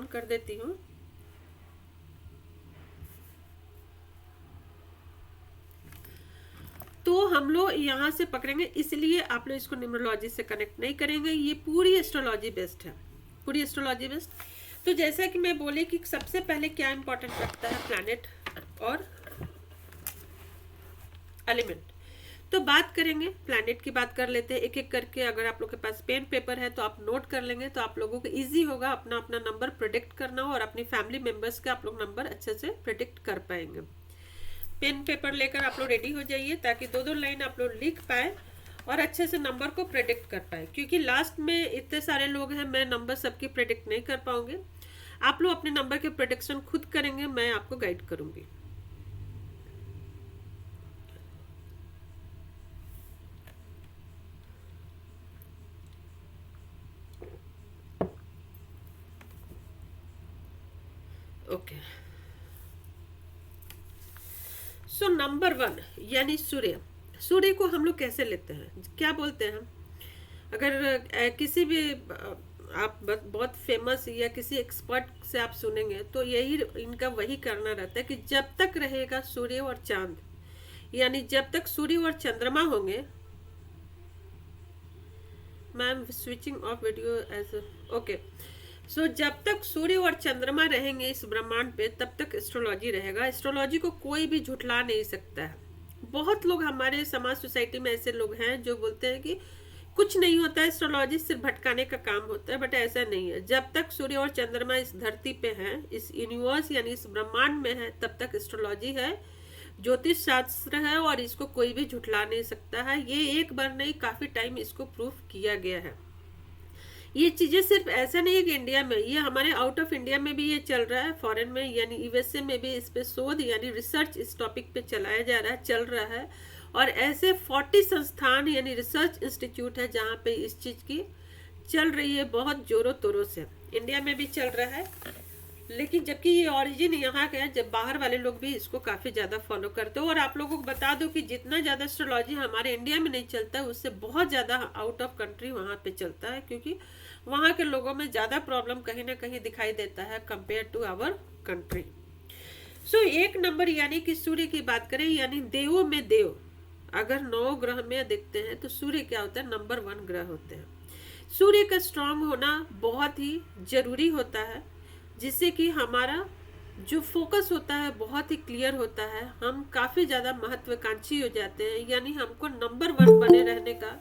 On कर देती हूँ। तो हम लोग यहाँ से पकड़ेंगे, इसलिए आप लोग इसको न्यूमरोलॉजी से कनेक्ट नहीं करेंगे, ये पूरी एस्ट्रोलॉजी बेस्ड है, पूरी एस्ट्रोलॉजी बेस्ड। तो जैसा कि मैं बोली कि सबसे पहले क्या इंपॉर्टेंट रखता है, प्लैनेट और एलिमेंट। तो बात करेंगे, प्लैनेट की बात कर लेते हैं एक एक करके। अगर आप लोग के पास पेन पेपर है तो आप नोट कर लेंगे, तो आप लोगों को इजी होगा अपना अपना नंबर प्रिडिक्ट करना, और अपनी फैमिली मेंबर्स के आप लोग नंबर अच्छे से प्रिडिक्ट कर पाएंगे। पेन पेपर लेकर आप लोग रेडी हो जाइए, ताकि दो दो लाइन आप लोग लिख पाए और अच्छे से नंबर को प्रेडिक्ट कर पाए, क्योंकि लास्ट में इतने सारे लोग हैं, मैं नंबर सबकी प्रेडिक्ट नहीं कर पाऊंगी। आप लोग अपने नंबर के प्रेडिक्शन खुद करेंगे, मैं आपको गाइड करूंगी। ओके, सो नंबर 1 यानी सूर्य। सूर्य को हम लोग कैसे लेते हैं, क्या बोलते हैं? अगर किसी भी आप बहुत फेमस या किसी एक्सपर्ट से आप सुनेंगे, तो यही इनका वही करना रहता है कि जब तक रहेगा सूर्य और चांद, यानी जब तक सूर्य और चंद्रमा होंगे। Ma'am switching off video as okay. So जब तक सूर्य और चंद्रमा रहेंगे इस ब्रह्मांड पे, तब तक एस्ट्रोलॉजी रहेगा। एस्ट्रोलॉजी को कोई भी झुठला नहीं सकता है। बहुत लोग हमारे समाज सोसाइटी में ऐसे लोग हैं जो बोलते हैं कि कुछ नहीं होता है, एस्ट्रोलॉजी सिर्फ भटकाने का काम होता है, बट ऐसा नहीं है। जब तक सूर्य और चंद्रमा इस धरती पे हैं, इस यूनिवर्स यानी इस ब्रह्मांड में है, तब तक एस्ट्रोलॉजी है, ज्योतिष शास्त्र है, और इसको कोई भी झुठला नहीं सकता है। ये एक बार नहीं, काफी टाइम इसको प्रूफ किया गया है। ये चीजें सिर्फ ऐसा नहीं है कि इंडिया में, ये हमारे आउट ऑफ इंडिया में भी ये चल रहा है, फॉरेन में यानी यूएसए में भी इस पे शोध यानी रिसर्च इस टॉपिक पे चलाया जा रहा है, चल रहा है। और ऐसे 40 संस्थान यानी रिसर्च इंस्टीट्यूट है जहाँ पे इस चीज की चल रही है बहुत जोरों तोरों से। इंडिया में भी चल रहा है, लेकिन जबकि ये ओरिजिन यहाँ का है, जब बाहर वाले लोग भी इसको काफी ज्यादा फॉलो करते हो। और आप लोगों को बता दो कि जितना ज्यादा एस्ट्रोलॉजी हमारे इंडिया में नहीं चलता है, उससे बहुत ज्यादा आउट ऑफ कंट्री वहाँ पे चलता है, क्योंकि वहाँ के लोगों में ज्यादा प्रॉब्लम कहीं ना कहीं दिखाई देता है कंपेयर टू आवर कंट्री। सो एक नंबर यानी कि सूर्य की बात करें, यानी देवों में देव, अगर 9 ग्रह में देखते हैं तो सूर्य क्या होता है, नंबर 1 ग्रह होते हैं। सूर्य का स्ट्रांग होना बहुत ही जरूरी होता है, जिससे कि हमारा जो फोकस होता है बहुत ही क्लियर होता है। हम काफी ज्यादा महत्वाकांक्षी हो जाते हैं, यानी हमको नंबर 1 बने रहने का,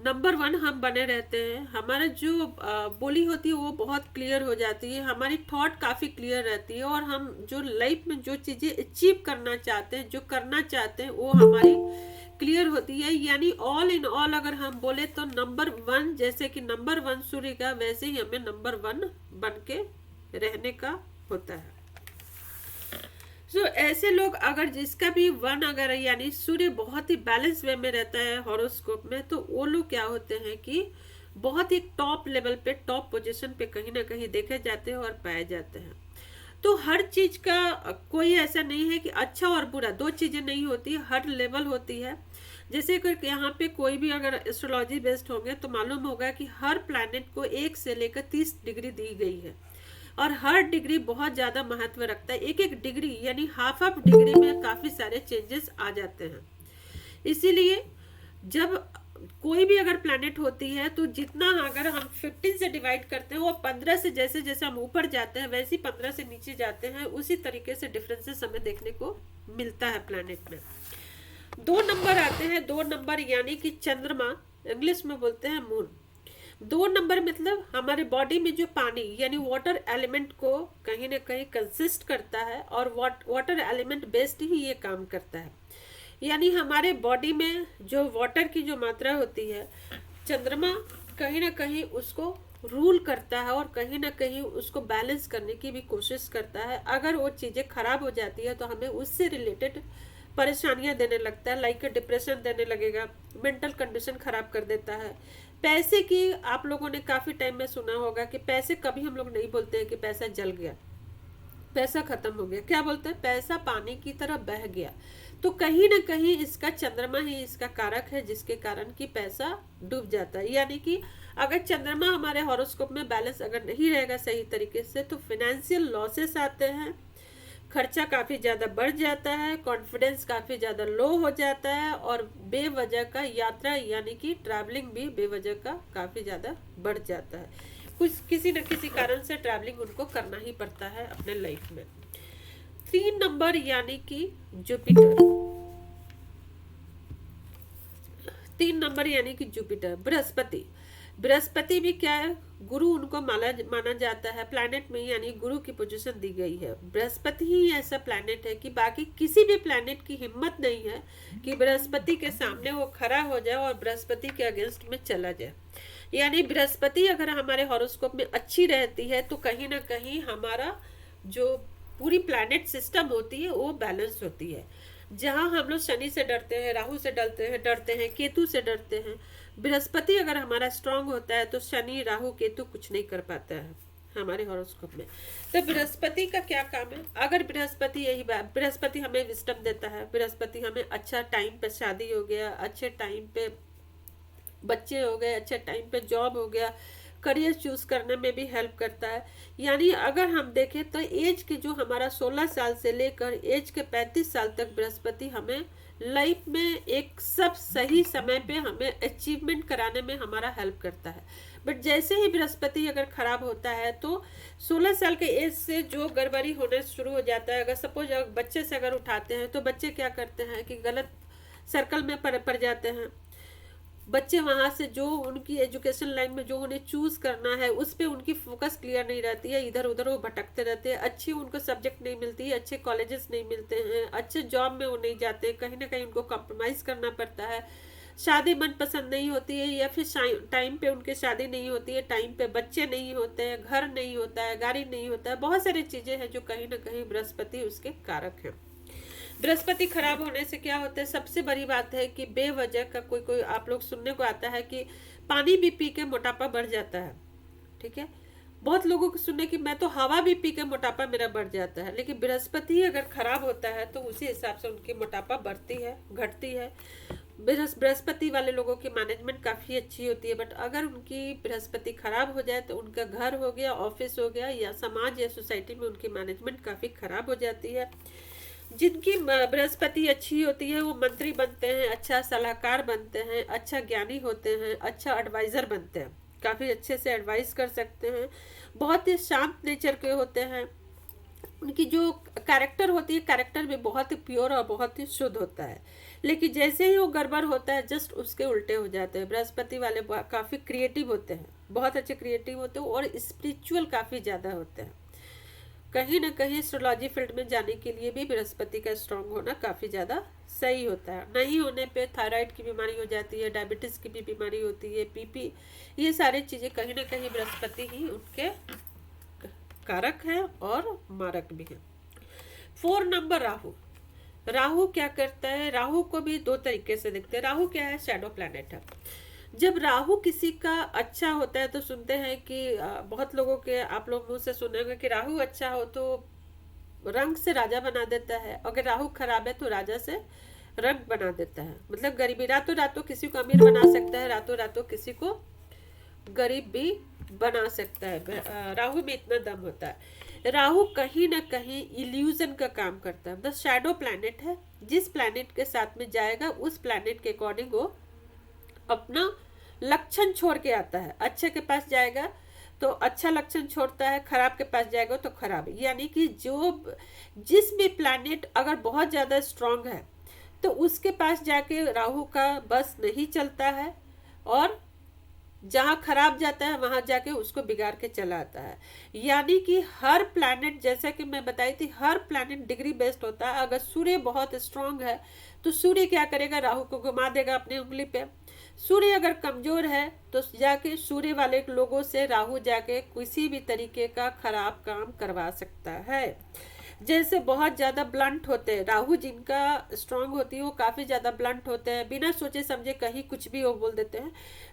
नंबर 1 हम बने रहते हैं। हमारा जो बोली होती है वो बहुत क्लियर हो जाती है, हमारी थॉट काफ़ी क्लियर रहती है, और हम जो लाइफ में जो चीज़ें अचीव करना चाहते हैं, जो करना चाहते हैं, वो हमारी क्लियर होती है। यानी ऑल इन ऑल अगर हम बोले तो नंबर 1, जैसे कि नंबर 1 सूर्य का, वैसे ही हमें नंबर 1 बन के रहने का होता है। ऐसे लोग अगर जिसका भी 1 अगर यानी सूर्य बहुत ही बैलेंस वे में रहता है हॉरोस्कोप में, तो वो लोग क्या होते हैं कि बहुत ही टॉप लेवल पे, टॉप पोजीशन पे कहीं ना कहीं देखे जाते हैं और पाए जाते हैं। तो हर चीज का कोई ऐसा नहीं है कि अच्छा और बुरा, दो चीजें नहीं होती, हर लेवल होती है। जैसे कि यहाँ पे कोई भी अगर एस्ट्रोलॉजी बेस्ड होंगे तो मालूम होगा कि हर प्लैनेट को 1 से लेकर 30 डिग्री दी गई है, और हर डिग्री बहुत ज्यादा महत्व रखता है। एक एक डिग्री यानी हाफ डिग्री में काफी सारे चेंजेस आ जाते हैं। इसीलिए जब कोई भी अगर प्लैनेट होती है, तो जितना अगर हम 15 से डिवाइड करते हैं, वो 15 से जैसे जैसे हम ऊपर जाते हैं वैसे ही 15 से नीचे जाते हैं, उसी तरीके से डिफरेंसेस हमें देखने को मिलता है प्लैनेट में। 2 नंबर आते हैं, 2 नंबर यानी कि चंद्रमा, इंग्लिश में बोलते हैं मून। 2 नंबर मतलब हमारे बॉडी में जो पानी यानी वाटर एलिमेंट को कहीं ना कहीं कंसिस्ट करता है, और वाटर एलिमेंट बेस्ड ही ये काम करता है। यानी हमारे बॉडी में जो वाटर की जो मात्रा होती है, चंद्रमा कहीं ना कहीं उसको रूल करता है, और कहीं ना कहीं उसको बैलेंस करने की भी कोशिश करता है। अगर वो चीज़ें खराब हो जाती है तो हमें उससे रिलेटेड परेशानियां देने लगता है, लाइक डिप्रेशन देने लगेगा, मेंटल कंडीशन खराब कर देता है। पैसे की आप लोगों ने काफी टाइम में सुना होगा कि पैसे, कभी हम लोग नहीं बोलते हैं कि पैसा जल गया, पैसा खत्म हो गया, क्या बोलते हैं, पैसा पानी की तरह बह गया। तो कहीं ना कहीं इसका चंद्रमा ही इसका कारक है, जिसके कारण कि पैसा डूब जाता है। यानी कि अगर चंद्रमा हमारे हॉरोस्कोप में बैलेंस अगर नहीं रहेगा सही तरीके से तो फिनेंशियल लॉसेस आते हैं, खर्चा काफ़ी ज़्यादा बढ़ जाता है, कॉन्फिडेंस काफ़ी ज़्यादा लो हो जाता है, और बेवजह का यात्रा यानी कि ट्रैवलिंग भी बेवजह का काफ़ी ज़्यादा बढ़ जाता है। कुछ किसी न किसी कारण से ट्रैवलिंग उनको करना ही पड़ता है अपने लाइफ में। 3 नंबर यानी कि जुपिटर, 3 नंबर यानी कि जुपिटर, बृहस्पति। बृहस्पति भी क्या है, गुरु उनको माना जाता है प्लैनेट में, यानी गुरु की पोजीशन दी गई है। बृहस्पति ही ऐसा प्लैनेट है कि बाकी किसी भी प्लैनेट की हिम्मत नहीं है कि बृहस्पति के सामने वो खड़ा हो जाए और बृहस्पति के अगेंस्ट में चला जाए। यानी बृहस्पति अगर हमारे हॉरोस्कोप में अच्छी रहती है तो कहीं ना कहीं हमारा जो पूरी प्लैनेट सिस्टम होती है वो बैलेंस होती है। जहाँ हम लोग शनि से डरते हैं, राहु से डरते हैं, केतु से डरते हैं, बृहस्पति अगर हमारा स्ट्रांग होता है तो शनि राहु केतु कुछ नहीं कर पाता है हमारे हॉरोस्कोप में। तो बृहस्पति का क्या काम है, अगर बृहस्पति यही बात, बृहस्पति हमें विजडम देता है, बृहस्पति हमें अच्छा टाइम पे शादी हो गया, अच्छे टाइम पे बच्चे हो गए, अच्छे टाइम पे जॉब हो गया, करियर चूज करने में भी हेल्प करता है। यानी अगर हम देखें तो एज के जो हमारा 16 साल से लेकर एज के 35 साल तक बृहस्पति हमें लाइफ में एक सब सही समय पे हमें अचीवमेंट कराने में हमारा हेल्प करता है। बट जैसे ही बृहस्पति अगर खराब होता है तो 16 साल के एज से जो गड़बड़ी होने शुरू हो जाता है। अगर सपोज बच्चे से अगर उठाते हैं तो बच्चे क्या करते हैं कि गलत सर्कल में पड़ जाते हैं। बच्चे वहाँ से जो उनकी एजुकेशन लाइन में जो उन्हें चूज करना है उस पर उनकी फोकस क्लियर नहीं रहती है, इधर उधर वो भटकते रहते हैं, अच्छी उनको सब्जेक्ट नहीं मिलती है, अच्छे कॉलेजेस नहीं मिलते हैं, अच्छे जॉब में वो नहीं जाते, कहीं ना कहीं उनको कॉम्प्रोमाइज़ करना पड़ता है, शादी मनपसंद नहीं होती है, या फिर टाइम पे उनके शादी नहीं होती है, टाइम पे बच्चे नहीं होते हैं, घर नहीं होता है, गाड़ी नहीं होता है, बहुत सारी चीज़ें हैं जो कहीं ना कहीं बृहस्पति उसके कारक हैं। बृहस्पति खराब होने से क्या होता है, सबसे बड़ी बात है कि बेवजह का कोई आप लोग सुनने को आता है कि पानी भी पी के मोटापा बढ़ जाता है। ठीक है, बहुत लोगों को सुनने की मैं तो हवा भी पी के मोटापा मेरा बढ़ जाता है, लेकिन बृहस्पति अगर खराब होता है तो उसी हिसाब से उनकी मोटापा बढ़ती है, घटती है। बृहस्पति वाले लोगों की मैनेजमेंट काफ़ी अच्छी होती है, बट अगर उनकी बृहस्पति खराब हो जाए तो उनका घर हो गया, ऑफिस हो गया, या समाज या सोसाइटी में उनकी मैनेजमेंट काफ़ी खराब हो जाती है। जिनकी बृहस्पति अच्छी होती है वो मंत्री बनते हैं, अच्छा सलाहकार बनते हैं, अच्छा ज्ञानी होते हैं, अच्छा एडवाइज़र बनते हैं, काफ़ी अच्छे से एडवाइस कर सकते हैं, बहुत ही शांत नेचर के होते हैं। उनकी जो कैरेक्टर होती है, कैरेक्टर भी बहुत ही प्योर और बहुत ही शुद्ध होता है। लेकिन जैसे ही वो गड़बड़ होता है जस्ट उसके उल्टे हो जाते हैं। बृहस्पति वाले काफ़ी क्रिएटिव होते हैं, बहुत अच्छे क्रिएटिव होते हैं और स्पिरिचुअल काफ़ी ज़्यादा होते हैं। कहीं ना कहीं एस्ट्रोलॉजी फील्ड में जाने के लिए भी बृहस्पति का स्ट्रांग होना काफ़ी ज़्यादा सही होता है। नहीं होने पे थायराइड की बीमारी हो जाती है, डायबिटीज़ की भी बीमारी होती है, बीपी, ये सारी चीज़ें कहीं ना कहीं बृहस्पति ही उनके कारक है और मारक भी है। 4 नंबर राहु। राहु क्या करता है, राहु को भी 2 तरीके से देखते हैं। राहु क्या है, शैडो प्लैनेट है। जब राहु किसी का अच्छा होता है तो सुनते हैं कि बहुत लोगों के आप लोग मुंह से सुनेंगे कि राहु अच्छा हो तो रंग से राजा बना देता है, अगर राहु खराब है तो राजा से रंग बना देता है। मतलब गरीबी, रातों रातों किसी को अमीर बना सकता है, रातों रातों किसी को गरीब भी बना सकता है। राहु में इतना दम होता है। राहु कहीं ना कहीं इल्यूजन का काम करता है, मतलब शैडो प्लैनेट है। जिस प्लैनेट के साथ में जाएगा उस प्लैनेट के अकॉर्डिंग वो अपना लक्षण छोड़ के आता है। अच्छे के पास जाएगा तो अच्छा लक्षण छोड़ता है, खराब के पास जाएगा तो खराब। यानी कि जिस भी प्लैनेट अगर बहुत ज़्यादा स्ट्रांग है तो उसके पास जाके राहु का बस नहीं चलता है, और जहाँ खराब जाता है वहाँ जाके उसको बिगाड़ के चला आता है। यानी कि हर प्लैनेट, जैसा कि मैं बताई थी, हर प्लैनेट डिग्री बेस्ड होता है। अगर सूर्य बहुत स्ट्रांग है तो सूर्य क्या करेगा, राहु को घुमा देगा अपनी उंगली पे। सूर्य अगर कमजोर है तो जाके सूर्य वाले लोगों से राहु जाके किसी भी तरीके का खराब काम करवा सकता है। जैसे बहुत ज़्यादा ब्लंट होते हैं, राहु जिनका स्ट्रांग होती है वो काफ़ी ज़्यादा ब्लंट होते हैं, बिना सोचे समझे कहीं कुछ भी वो बोल देते हैं।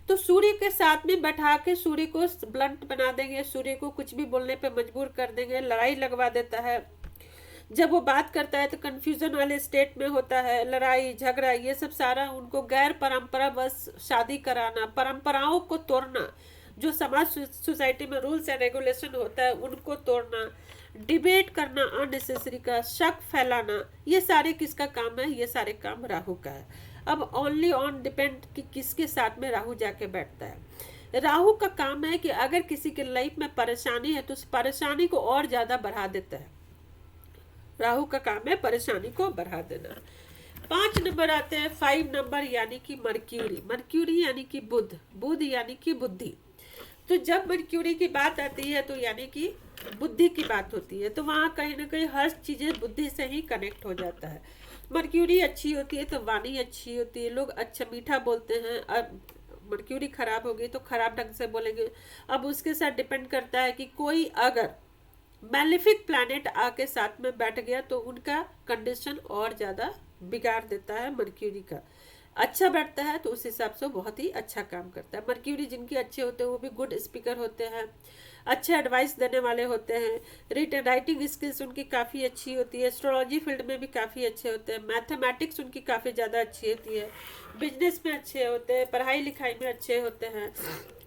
तो सूर्य के साथ में बैठा के सूर्य को ब्लंट बना देंगे, सूर्य को कुछ भी बोलने पे मजबूर कर देंगे, लड़ाई लगवा देता है। जब वो बात करता है तो कंफ्यूजन वाले स्टेट में होता है, लड़ाई झगड़ा ये सब सारा उनको, गैर परंपरा बस शादी कराना, परंपराओं को तोड़ना, जो समाज सोसाइटी में रूल्स एंड रेगुलेशन होता है उनको तोड़ना, डिबेट करना अननेसेसरी का, शक फैलाना, ये सारे किसका काम है? ये सारे काम राहु का है। अब ओनली ऑन डिपेंड कि किसके साथ में राहु जाके बैठता है। राहु का काम है कि अगर किसी के लाइफ में परेशानी है तो उस परेशानी को और ज्यादा बढ़ा देता है। राहु का काम है परेशानी को बढ़ा देना। 5 नंबर आते हैं, 5 नंबर यानी कि मर्क्यूरी। मर्क्यूरी यानी कि बुध, बुध यानी कि बुद्धि। तो जब मर्क्यूरी की बात आती है तो यानी कि बुद्धि की बात होती है, तो वहाँ कहीं ना कहीं हर चीजें बुद्धि से ही कनेक्ट हो जाता है। मर्क्यूरी अच्छी होती है तो वाणी अच्छी होती है, लोग अच्छा मीठा बोलते हैं। अब मर्क्यूरी खराब होगी तो खराब ढंग से बोलेंगे। अब उसके साथ डिपेंड करता है कि कोई अगर मैलिफिक प्लैनेट आके साथ में बैठ गया तो उनका कंडीशन और ज़्यादा बिगाड़ देता है मर्क्यूरी का। अच्छा बैठता है तो उस हिसाब से बहुत ही अच्छा काम करता है। मर्क्यूरी जिनके अच्छे होते हैं वो भी गुड स्पीकर होते हैं, अच्छे एडवाइस देने वाले होते हैं। रिटन राइटिंग स्किल्स उनकी काफ़ी अच्छी होती है, एस्ट्रोलॉजी फील्ड में भी काफ़ी अच्छे होते हैं, मैथमेटिक्स उनकी काफ़ी ज़्यादा अच्छी होती है, बिजनेस में अच्छे होते हैं, पढ़ाई लिखाई में अच्छे होते हैं।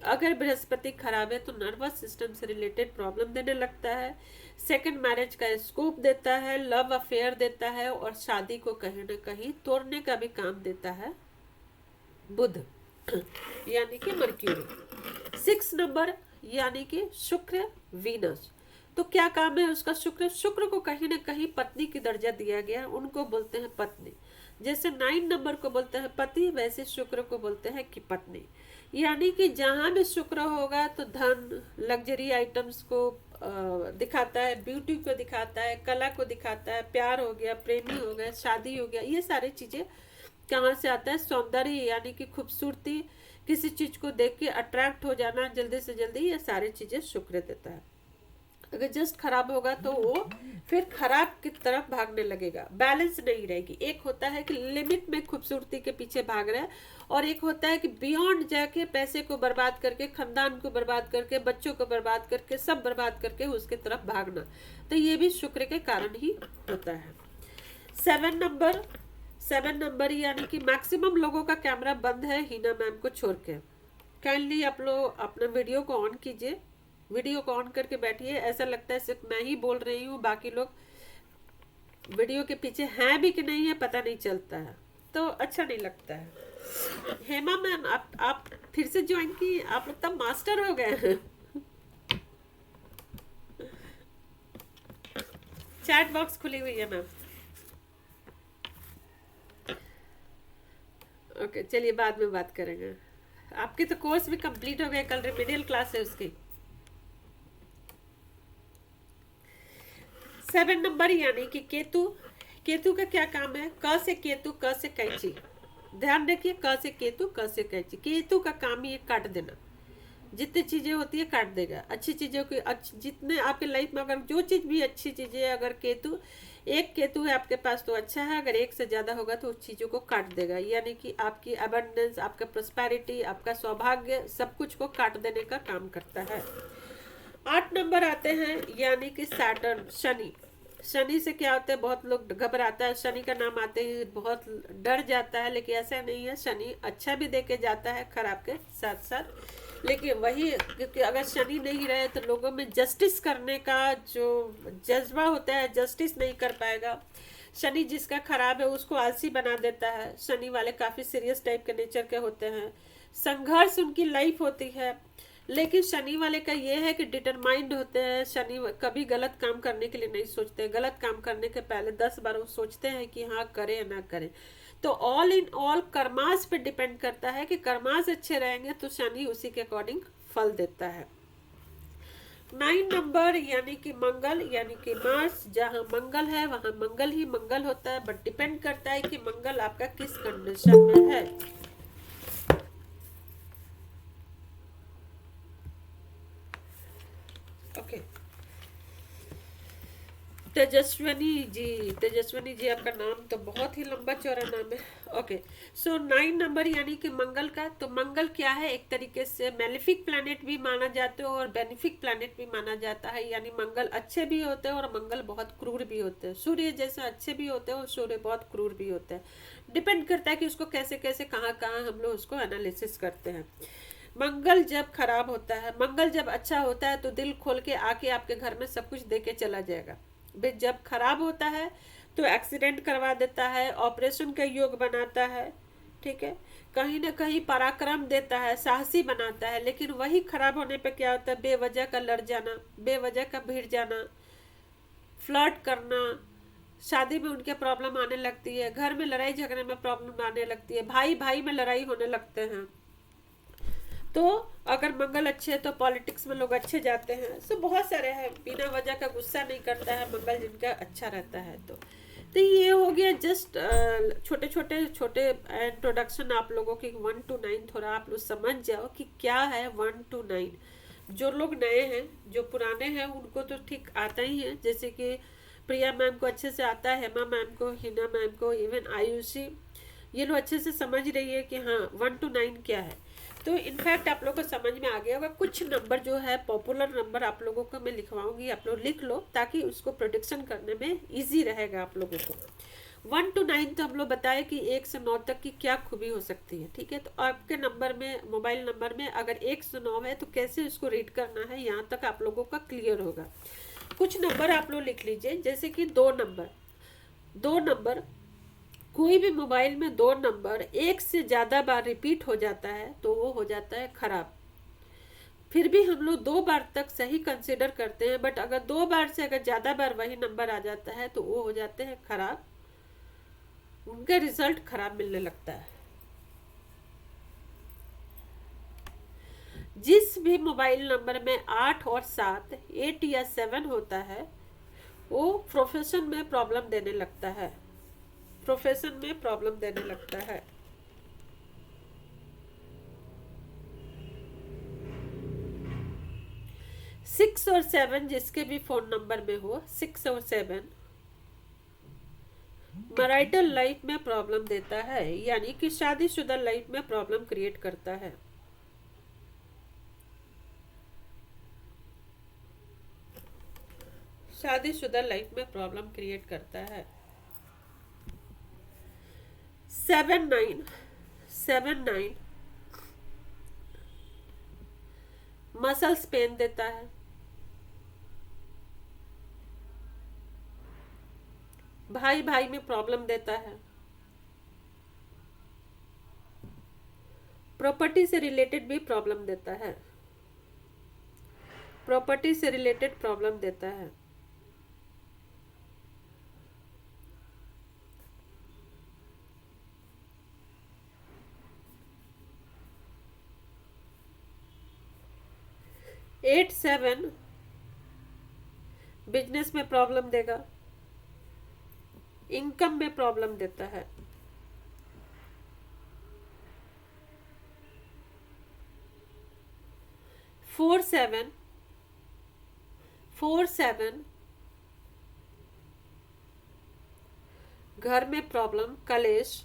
अगर बृहस्पति खराब है तो नर्वस सिस्टम से रिलेटेड प्रॉब्लम देने लगता है, सेकंड मैरिज का स्कोप देता है, लव अफेयर देता है, और शादी को कहीं ना कहीं तोड़ने का भी काम देता है बुध यानी कि मर्क्यूरी। 6 नंबर यानी कि शुक्र वीनस। तो क्या काम है उसका? शुक्र, शुक्र को कहीं ना कहीं पत्नी की दर्जा दिया गया, उनको बोलते हैं पत्नी। जैसे 9 नंबर को बोलते हैं पति, वैसे शुक्र को बोलते हैं कि पत्नी। यानी कि जहाँ भी शुक्र होगा तो धन, लग्जरी आइटम्स को दिखाता है, ब्यूटी को दिखाता है, कला को दिखाता है, प्यार हो गया, प्रेमी हो गया, शादी हो गया, ये सारी चीजें कहाँ से आता है? सौंदर्य यानी कि खूबसूरती, किसी चीज को देख के अट्रैक्ट हो जाना जल्दी से जल्दी, ये सारी चीजें शुक्र देता है। अगर जस्ट खराब होगा तो वो फिर खराब की तरफ भागने लगेगा, बैलेंस नहीं रहेगी। एक होता है कि लिमिट में खूबसूरती के पीछे भाग रहा है, और एक होता है कि बियॉन्ड जाके पैसे को बर्बाद करके, खानदान को बर्बाद करके, बच्चों को बर्बाद करके, सब बर्बाद करके उसके तरफ भागना। तो ये भी शुक्र के कारण ही होता है। 7 नंबर यानी कि मैक्सिमम लोगों का कैमरा बंद है हिना मैम को छोड़ के। काइंडली आप लोग अपना वीडियो को ऑन कीजिए, वीडियो को ऑन करके बैठिए। ऐसा लगता है सिर्फ मैं ही बोल रही हूँ, बाकी लोग वीडियो के पीछे हैं भी कि नहीं है पता नहीं चलता है, तो अच्छा नहीं लगता है। हेमा मैम आप फिर से ज्वाइन की, आप लोग तब मास्टर हो गए हैं। चैट बॉक्स खुली हुई है मैम। ओके चलिए बाद में बात करेंगे। आपके तो कोर्स भी कंप्लीट हो गए, कल रिमेडियल क्लास है उसकी। 7 नंबर यानी कि केतु। केतु का क्या काम है? क से केतु, क से कैंची। ध्यान रखिए, क से केतु, क से कैंची। केतु का काम ही है काट देना, जितनी चीजें होती है काट देगा। अच्छी चीजों की जितने आपके लाइफ में अगर जो चीज भी अच्छी चीजें है, अगर केतु, एक केतु है आपके पास तो अच्छा है, अगर एक से ज्यादा होगा तो उस चीजों को काट देगा। यानी कि आपकी अबंडेंस, आपका प्रोस्पेरिटी, आपका सौभाग्य, सब कुछ को काट देने का काम करता है। 8 नंबर आते हैं यानी कि सैटर्न, शनि। शनि से क्या होता है? बहुत लोग घबराता है, शनि का नाम आते ही बहुत डर जाता है, लेकिन ऐसा नहीं है। शनि अच्छा भी देके जाता है खराब के साथ साथ, लेकिन वही, क्योंकि अगर शनि नहीं रहे तो लोगों में जस्टिस करने का जो जज्बा होता है, जस्टिस नहीं कर पाएगा। शनि जिसका खराब है उसको आलसी बना देता है। शनि वाले काफ़ी सीरियस टाइप के नेचर के होते हैं, संघर्ष उनकी लाइफ होती है। लेकिन शनि वाले का ये है कि डिटरमाइंड होते हैं। शनि कभी गलत काम करने के लिए नहीं सोचते, गलत काम करने के पहले 10 बार वो सोचते हैं कि हाँ करें या ना करें। तो ऑल इन ऑल कर्मास पे डिपेंड करता है कि कर्मास अच्छे रहेंगे तो शनि उसी के अकॉर्डिंग फल देता है। 9 नंबर यानी कि मंगल, यानी कि मार्स। जहाँ मंगल है वहाँ मंगल ही मंगल होता है, बट डिपेंड करता है कि मंगल आपका किस कंडीशन में है। ओके तेजस्विनी जी, तेजस्विनी जी, आपका नाम तो बहुत ही लंबा चौड़ा नाम है। ओके, सो 9 नंबर यानी कि मंगल का। तो मंगल क्या है, एक तरीके से मेलिफिक प्लैनेट भी माना जाता है और बेनिफिक प्लैनेट भी माना जाता है। यानी मंगल अच्छे भी होते हैं और मंगल बहुत क्रूर भी होते हैं। सूर्य जैसे अच्छे भी होते हैं और सूर्य बहुत क्रूर भी होते हैं। डिपेंड करता है कि उसको कैसे कैसे कहाँ कहाँ हम लोग उसको एनालिसिस करते हैं। मंगल जब खराब होता है, मंगल जब अच्छा होता है तो दिल खोल के आके आपके घर में सब कुछ दे के चला जाएगा। जब खराब होता है तो एक्सीडेंट करवा देता है, ऑपरेशन का योग बनाता है, ठीक है, कहीं ना कहीं पराक्रम देता है, साहसी बनाता है। लेकिन वही खराब होने पे क्या होता है, बेवजह का लड़ जाना, बेवजह का भिड़ जाना, फ्लर्ट करना, शादी में उनके प्रॉब्लम आने लगती है, घर में लड़ाई झगड़े में प्रॉब्लम आने लगती है, भाई भाई में लड़ाई होने लगते हैं। तो अगर मंगल अच्छे है तो पॉलिटिक्स में लोग अच्छे जाते हैं। सो बहुत सारे हैं, बिना वजह का गुस्सा नहीं करता है मंगल जिनका अच्छा रहता है। तो ये हो गया जस्ट छोटे छोटे छोटे इंट्रोडक्शन आप लोगों की 1 to 9। थोड़ा आप लोग समझ जाओ कि क्या है 1 to 9। जो लोग नए हैं, जो पुराने हैं, उनको तो ठीक आता ही है। जैसे कि प्रिया मैम को अच्छे से आता है, हेमा मैम को, हिना मैम को, इवन आयुषी, ये लोग अच्छे से समझ रही है कि हाँ 1 to 9 क्या है। तो इनफैक्ट आप लोगों को समझ में आ गया होगा। कुछ नंबर जो है पॉपुलर नंबर आप लोगों को मैं लिखवाऊंगी, आप लोग लिख लो ताकि उसको प्रोडिक्शन करने में इजी रहेगा आप लोगों को। 1 to 9 तो हम लोग बताए कि 1 से 9 तक की क्या खूबी हो सकती है, ठीक है। तो आपके नंबर में, मोबाइल नंबर में अगर 1 से 9 है तो कैसे उसको रीड करना है, यहाँ तक आप लोगों का क्लियर होगा। कुछ नंबर आप लोग लिख लीजिए, जैसे कि 2 नंबर। 2 नंबर, कोई भी मोबाइल में 2 नंबर एक से ज़्यादा बार रिपीट हो जाता है तो वो हो जाता है खराब। फिर भी हम लोग 2 बार तक सही कंसिडर करते हैं, बट अगर 2 बार से अगर ज़्यादा बार वही नंबर आ जाता है तो वो हो जाते हैं खराब, उनका रिजल्ट खराब मिलने लगता है। जिस भी मोबाइल नंबर में 8 और 7, 8 या 7 होता है, वो प्रोफेशन में प्रॉब्लम देने लगता है, प्रोफेशन में प्रॉब्लम देने लगता है। 6 और 7 जिसके भी फोन नंबर में हो, 6 और 7 मैरिटल लाइफ में प्रॉब्लम देता है, यानी कि शादीशुदा लाइफ में प्रॉब्लम क्रिएट करता है। शादीशुदा लाइफ में प्रॉब्लम क्रिएट करता है। 7 9 मसल्स पेन देता है, भाई भाई में प्रॉब्लम देता है, प्रॉपर्टी से रिलेटेड भी प्रॉब्लम देता है, प्रॉपर्टी से रिलेटेड प्रॉब्लम देता है। एट 7 बिजनेस में प्रॉब्लम देगा, इनकम में प्रॉब्लम देता है। 4 7 घर में प्रॉब्लम, कलेश,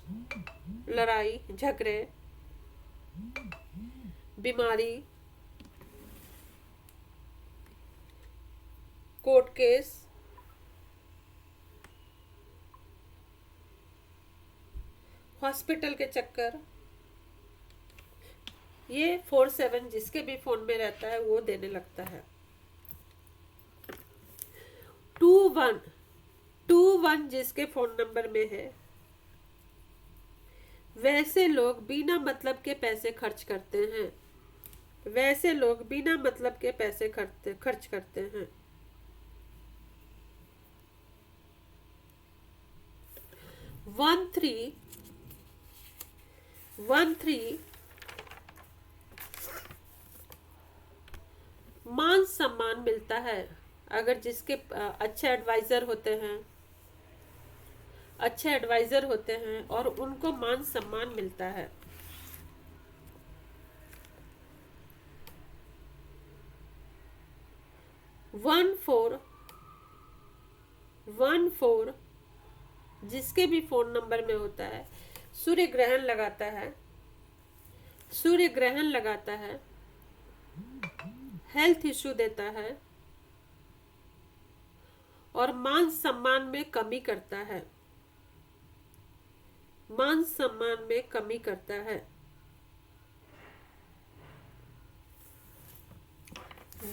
लड़ाई झगड़े, बीमारी, कोर्ट केस, हॉस्पिटल के चक्कर, ये 4 7 जिसके भी फोन में रहता है वो देने लगता है। 2 1 जिसके फोन नंबर में है, वैसे लोग बिना मतलब के पैसे खर्च करते हैं, वैसे लोग बिना मतलब के पैसे खर्च करते हैं। 1 3 मान सम्मान मिलता है, अगर जिसके अच्छे एडवाइजर होते हैं, अच्छे एडवाइजर होते हैं और उनको मान सम्मान मिलता है। 1 4 14 जिसके भी फोन नंबर में होता है, सूर्य ग्रहण लगाता है, सूर्य ग्रहण लगाता है, हेल्थ इश्यू देता है और मान सम्मान में कमी करता है, मान सम्मान में कमी करता है।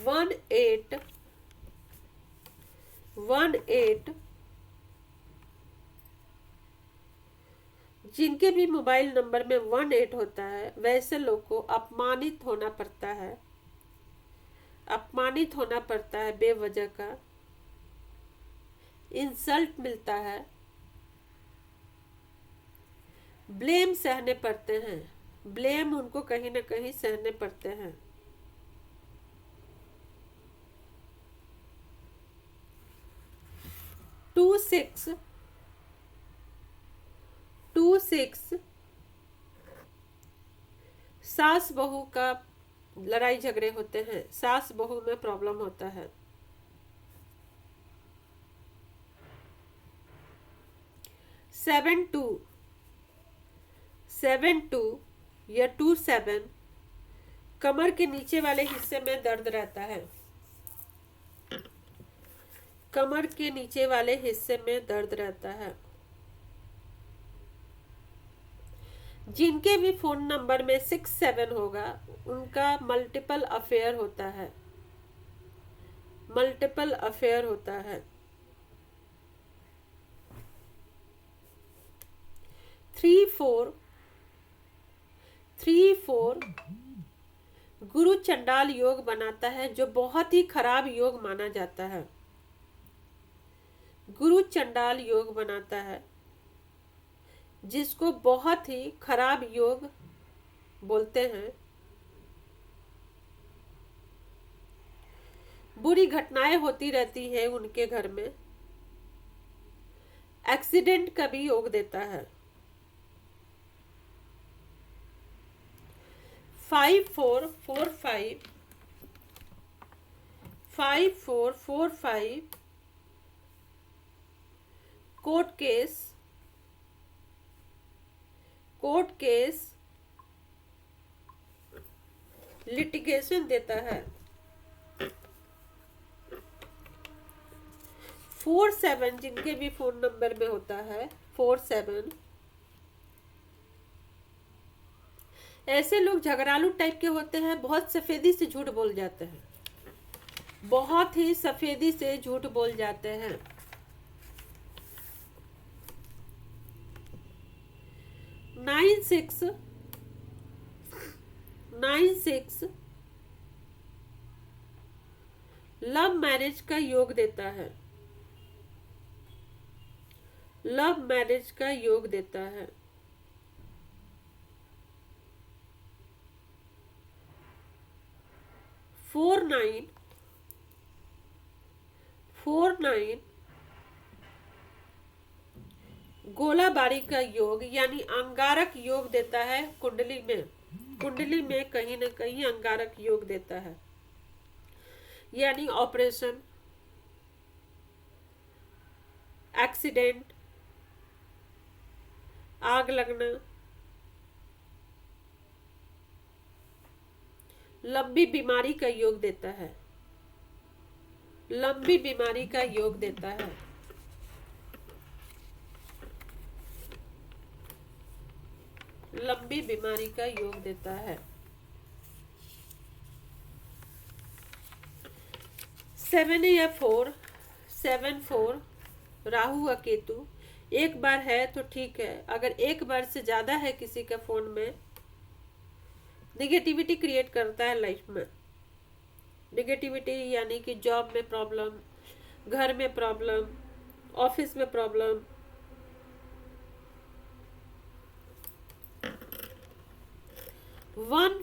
18 जिनके भी मोबाइल नंबर में 18 होता है, वैसे लोग को अपमानित होना पड़ता है, अपमानित होना पड़ता है, बेवजह का इंसल्ट मिलता है, ब्लेम सहने पड़ते हैं, ब्लेम उनको कहीं ना कहीं सहने पड़ते हैं। टू सिक्स सास बहू का लड़ाई झगड़े होते हैं, सास बहू में प्रॉब्लम होता है। 7 2 या 27 कमर के नीचे वाले हिस्से में दर्द रहता है, कमर के नीचे वाले हिस्से में दर्द रहता है। जिनके भी फोन नंबर में 67 होगा, उनका मल्टीपल अफेयर होता है, मल्टीपल अफेयर होता है। 3 4 गुरु चंडाल योग बनाता है, जो बहुत ही खराब योग माना जाता है। गुरु चंडाल योग बनाता है, जिसको बहुत ही खराब योग बोलते हैं। बुरी घटनाएं होती रहती है उनके घर में, एक्सीडेंट का भी योग देता है। 5 4 4 5 कोर्ट केस लिटिगेशन देता है। 47 जिनके भी फोन नंबर में होता है, 47 ऐसे लोग झगड़ालू टाइप के होते हैं, बहुत सफेदी से झूठ बोल जाते हैं, बहुत ही सफेदी से झूठ बोल जाते हैं। 9 6 लव मैरिज का योग देता है, लव मैरिज का योग देता है। 4 9 गोलाबारी का योग यानी अंगारक योग देता है। कुंडली में कहीं ना कहीं अंगारक योग देता है, यानी ऑपरेशन, एक्सीडेंट, आग लगना, लंबी बीमारी का योग देता है, लंबी बीमारी का योग देता है। लंबी बीमारी का योग देता है। 7 या 4 राहु और केतु एक बार है तो ठीक है, अगर एक बार से ज्यादा है किसी का फोन में, निगेटिविटी क्रिएट करता है लाइफ में। निगेटिविटी यानी कि जॉब में प्रॉब्लम, घर में प्रॉब्लम, ऑफिस में प्रॉब्लम। 1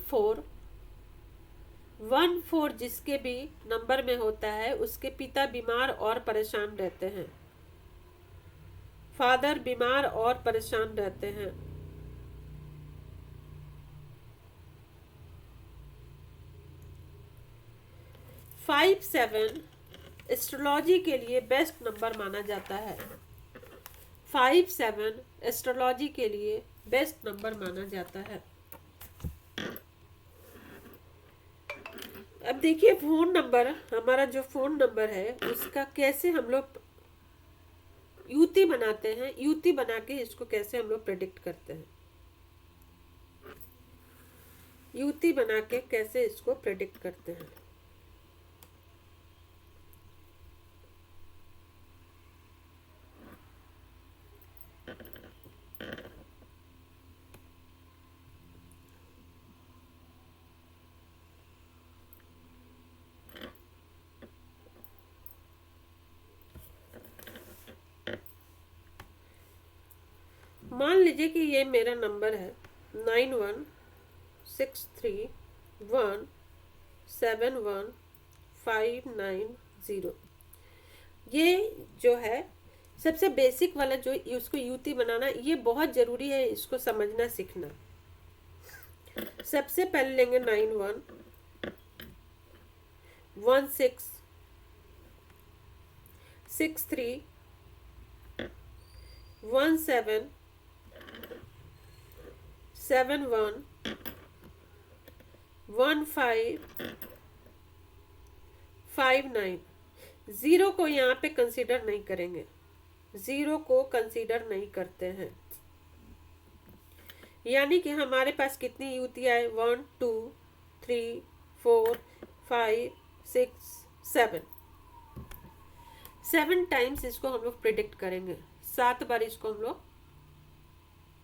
4 जिसके भी नंबर में होता है, उसके पिता बीमार और परेशान रहते हैं, फादर बीमार और परेशान रहते हैं। 5 7 एस्ट्रोलॉजी के लिए बेस्ट नंबर माना जाता है। 57 एस्ट्रोलॉजी के लिए बेस्ट नंबर माना जाता है। अब देखिए फोन नंबर, हमारा जो फोन नंबर है उसका कैसे हम लोग युति बनाते हैं, युति बना के इसको कैसे हम लोग प्रेडिक्ट करते हैं, युति बना के कैसे इसको प्रेडिक्ट करते हैं। मान लीजिए कि ये मेरा नंबर है 9163171590। ये जो है सबसे बेसिक वाला जो उसको युति बनाना, ये बहुत ज़रूरी है, इसको समझना सीखना। सबसे पहले लेंगे 9163171559। ज़ीरो को यहाँ पे कंसीडर नहीं करेंगे, ज़ीरो को कंसीडर नहीं करते हैं। यानी कि हमारे पास कितनी युतियाँ है, 1 2 3 4 5 6 7 टाइम्स इसको हम लोग प्रिडिक्ट करेंगे। 7 बार इसको हम लोग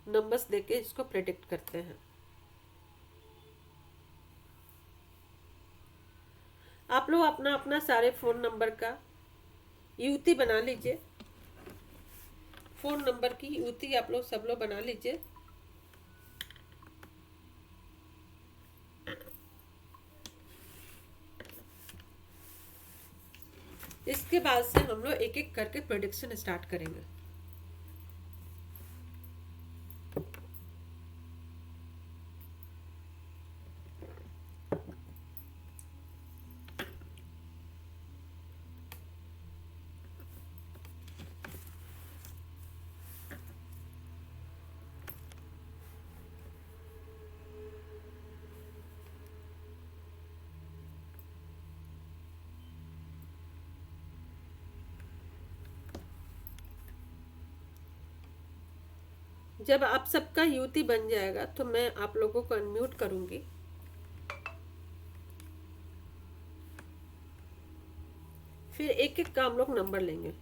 नंबर्स देके इसको प्रिडिक्ट करते हैं। आप लोग अपना अपना सारे फोन नंबर का युति बना लीजिए, फोन नंबर की युति आप लोग सब लोग बना लीजिए। इसके बाद से हम लोग एक एक करके प्रेडिक्शन स्टार्ट करेंगे। जब आप सबका युति बन जाएगा तो मैं आप लोगों को अनम्यूट करूंगी। फिर एक एक का हम लोग नंबर लेंगे।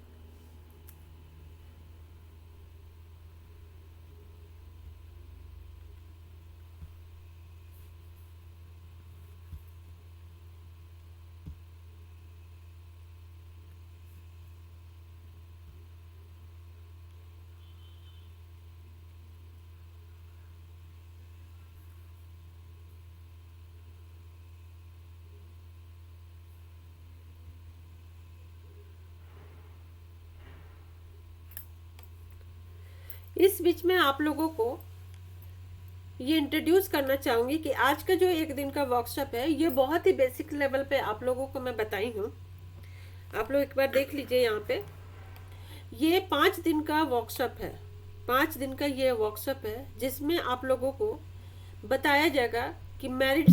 इस बीच में आप लोगों को ये इंट्रोड्यूस करना चाहूँगी कि आज का जो एक दिन का वर्कशॉप है ये बहुत ही बेसिक लेवल पे आप लोगों को मैं बताई हूँ। आप लोग एक बार देख लीजिए यहाँ पे, ये 5 दिन का वर्कशॉप है। 5 दिन का ये वर्कशॉप है जिसमें आप लोगों को बताया जाएगा कि मैरिट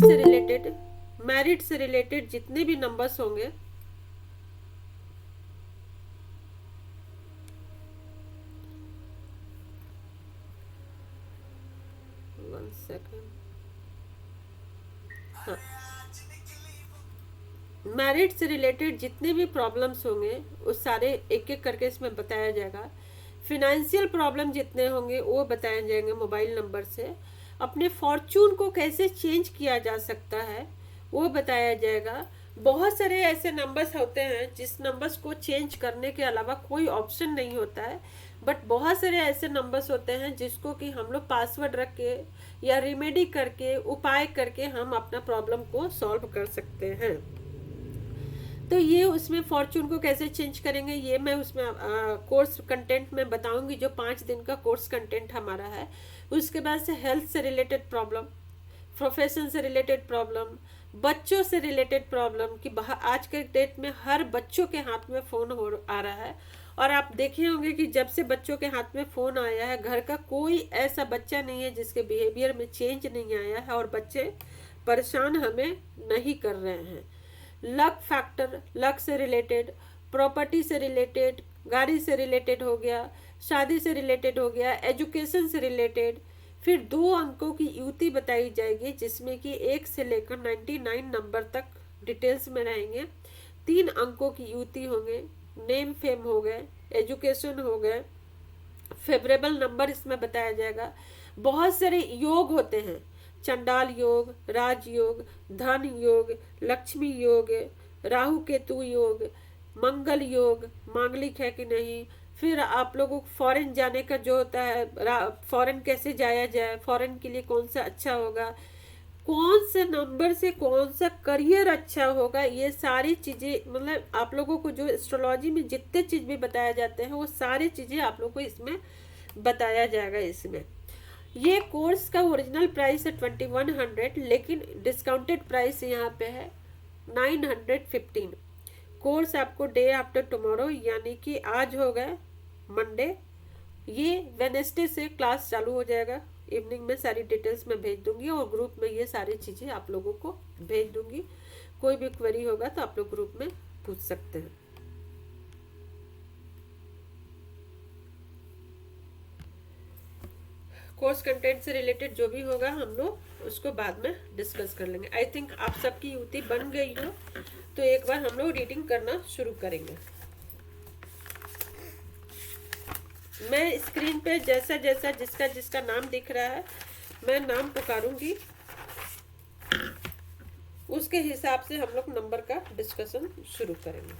से रिलेटेड जितने भी नंबर्स होंगे, मैरिट से रिलेटेड जितने भी प्रॉब्लम्स होंगे उस सारे एक एक करके इसमें बताया जाएगा। फिनेंशियल प्रॉब्लम जितने होंगे वो बताए जाएंगे मोबाइल नंबर से। अपने फॉर्चून को कैसे चेंज किया जा सकता है वो बताया जाएगा। बहुत सारे ऐसे नंबर्स होते हैं जिस नंबर्स को चेंज करने के अलावा कोई ऑप्शन नहीं होता है, बट बहुत सारे ऐसे नंबर्स होते हैं जिसको कि हम लोग पासवर्ड रख के या रेमेडी करके, उपाय करके हम अपना प्रॉब्लम को सॉल्व कर सकते हैं। तो ये उसमें फॉर्चून को कैसे चेंज करेंगे ये मैं उसमें कोर्स कंटेंट में बताऊंगी, जो 5 दिन का कोर्स कंटेंट हमारा है। उसके बाद से हेल्थ से रिलेटेड प्रॉब्लम, प्रोफेशन से रिलेटेड प्रॉब्लम, बच्चों से रिलेटेड प्रॉब्लम कि आज के डेट में हर बच्चों के हाथ में फ़ोन हो आ रहा है। और आप देखे होंगे कि जब से बच्चों के हाथ में फ़ोन आया है, घर का कोई ऐसा बच्चा नहीं है जिसके बिहेवियर में चेंज नहीं आया है, और बच्चे परेशान हमें नहीं कर रहे हैं। लक फैक्टर, लक से रिलेटेड, प्रॉपर्टी से रिलेटेड, गाड़ी से रिलेटेड हो गया, शादी से रिलेटेड हो गया, एजुकेशन से रिलेटेड। फिर 2 अंकों की युति बताई जाएगी जिसमें कि 1 से लेकर 99 नंबर तक डिटेल्स में रहेंगे। 3 अंकों की युति होंगे, नेम फेम हो गए, एजुकेशन हो गए, फेवरेबल नंबर इसमें बताया जाएगा। बहुत सारे योग होते हैं, चंडाल योग, राज योग, धन योग, लक्ष्मी योग, राहु केतु योग, मंगल योग, मांगलिक है कि नहीं। फिर आप लोगों को फॉरेन जाने का जो होता है, फॉरेन कैसे जाया जाए, फॉरेन के लिए कौन सा अच्छा होगा, कौन से नंबर से कौन सा करियर अच्छा होगा, ये सारी चीज़ें मतलब आप लोगों को जो एस्ट्रोलॉजी में जितने चीज़ भी बताया जाते हैं वो सारी चीज़ें आप लोगों को इसमें बताया जाएगा। इसमें ये कोर्स का ओरिजिनल प्राइस है 2100, लेकिन डिस्काउंटेड प्राइस यहाँ पे है 915। कोर्स आपको डे आफ्टर टुमारो यानी कि आज हो गए मंडे, ये वेनेसडे से क्लास चालू हो जाएगा। इवनिंग में सारी डिटेल्स मैं भेज दूंगी और ग्रुप में ये सारी चीज़ें आप लोगों को भेज दूंगी। कोई भी क्वेरी होगा तो आप लोग ग्रुप में पूछ सकते हैं। कोर्स कंटेंट से रिलेटेड जो भी होगा हम लोग उसको बाद में डिस्कस कर लेंगे। आई थिंक आप सबकी युति बन गई हो, तो एक बार हम लोग रीडिंग करना शुरू करेंगे। मैं स्क्रीन पे जैसा जैसा जिसका जिसका नाम दिख रहा है मैं नाम पुकारूंगी, उसके हिसाब से हम लोग नंबर का डिस्कशन शुरू करेंगे।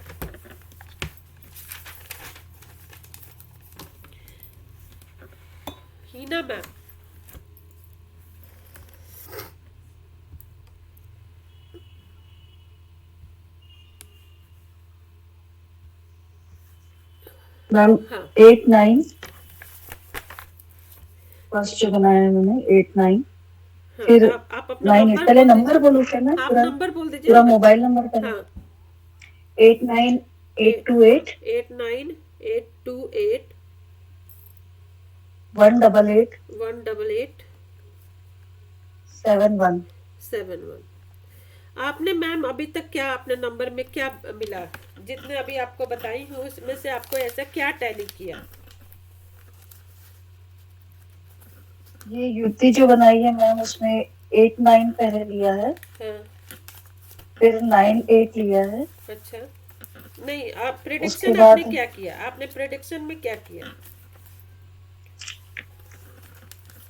हीना मैम, मैम हाँ 8-9 फर्स्ट जो बनाया है मैंने 8-9, हाँ, फिर आप अपना 9-8 नंबर पहले बोल नंबर दीजिए। बोलूं क्या मैं? आप पूरा नंबर बोल दीजिए पूरा ना। मोबाइल नंबर पहले हाँ 89828 89 828 188 188 71। 71। आपने मैम अभी तक क्या आपने नंबर में क्या मिला, जितने अभी आपको बताई हूँ उसमें से आपको ऐसा क्या टैली किया? ये युति जो बनाई है मैम उसमें 8-9 पहले लिया है, हाँ फिर 9-8 लिया है, अच्छा, नहीं आप उसके प्रेडिक्शन आपने बाद क्या किया, आपने प्रेडिक्शन में क्या किया?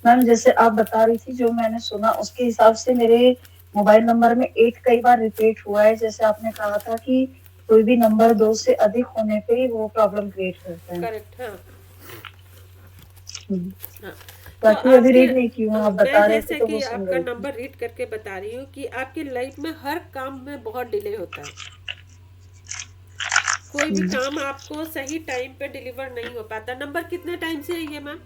मैम जैसे आप बता रही थी जो मैंने सुना उसके हिसाब से मेरे मोबाइल नंबर में 8 कई बार रिपीट हुआ है। जैसे आपने कहा था कि कोई भी नंबर 2 से अधिक होने पे वो प्रॉब्लम क्रिएट करता है। करेक्ट हाँ हम्म। हाँ। तो बाकी अभी आपके रीड नहीं की हूँ, आप मैं बता रहे थे जैसे तो कि वो सुन आपका रही थी। नंबर रीड करके बता रही हूँ कि आपकी लाइफ में हर काम में बहुत डिले होता है। कोई भी काम आपको सही टाइम पे डिलीवर नहीं हो पाता। नंबर कितने टाइम से है ये मैम?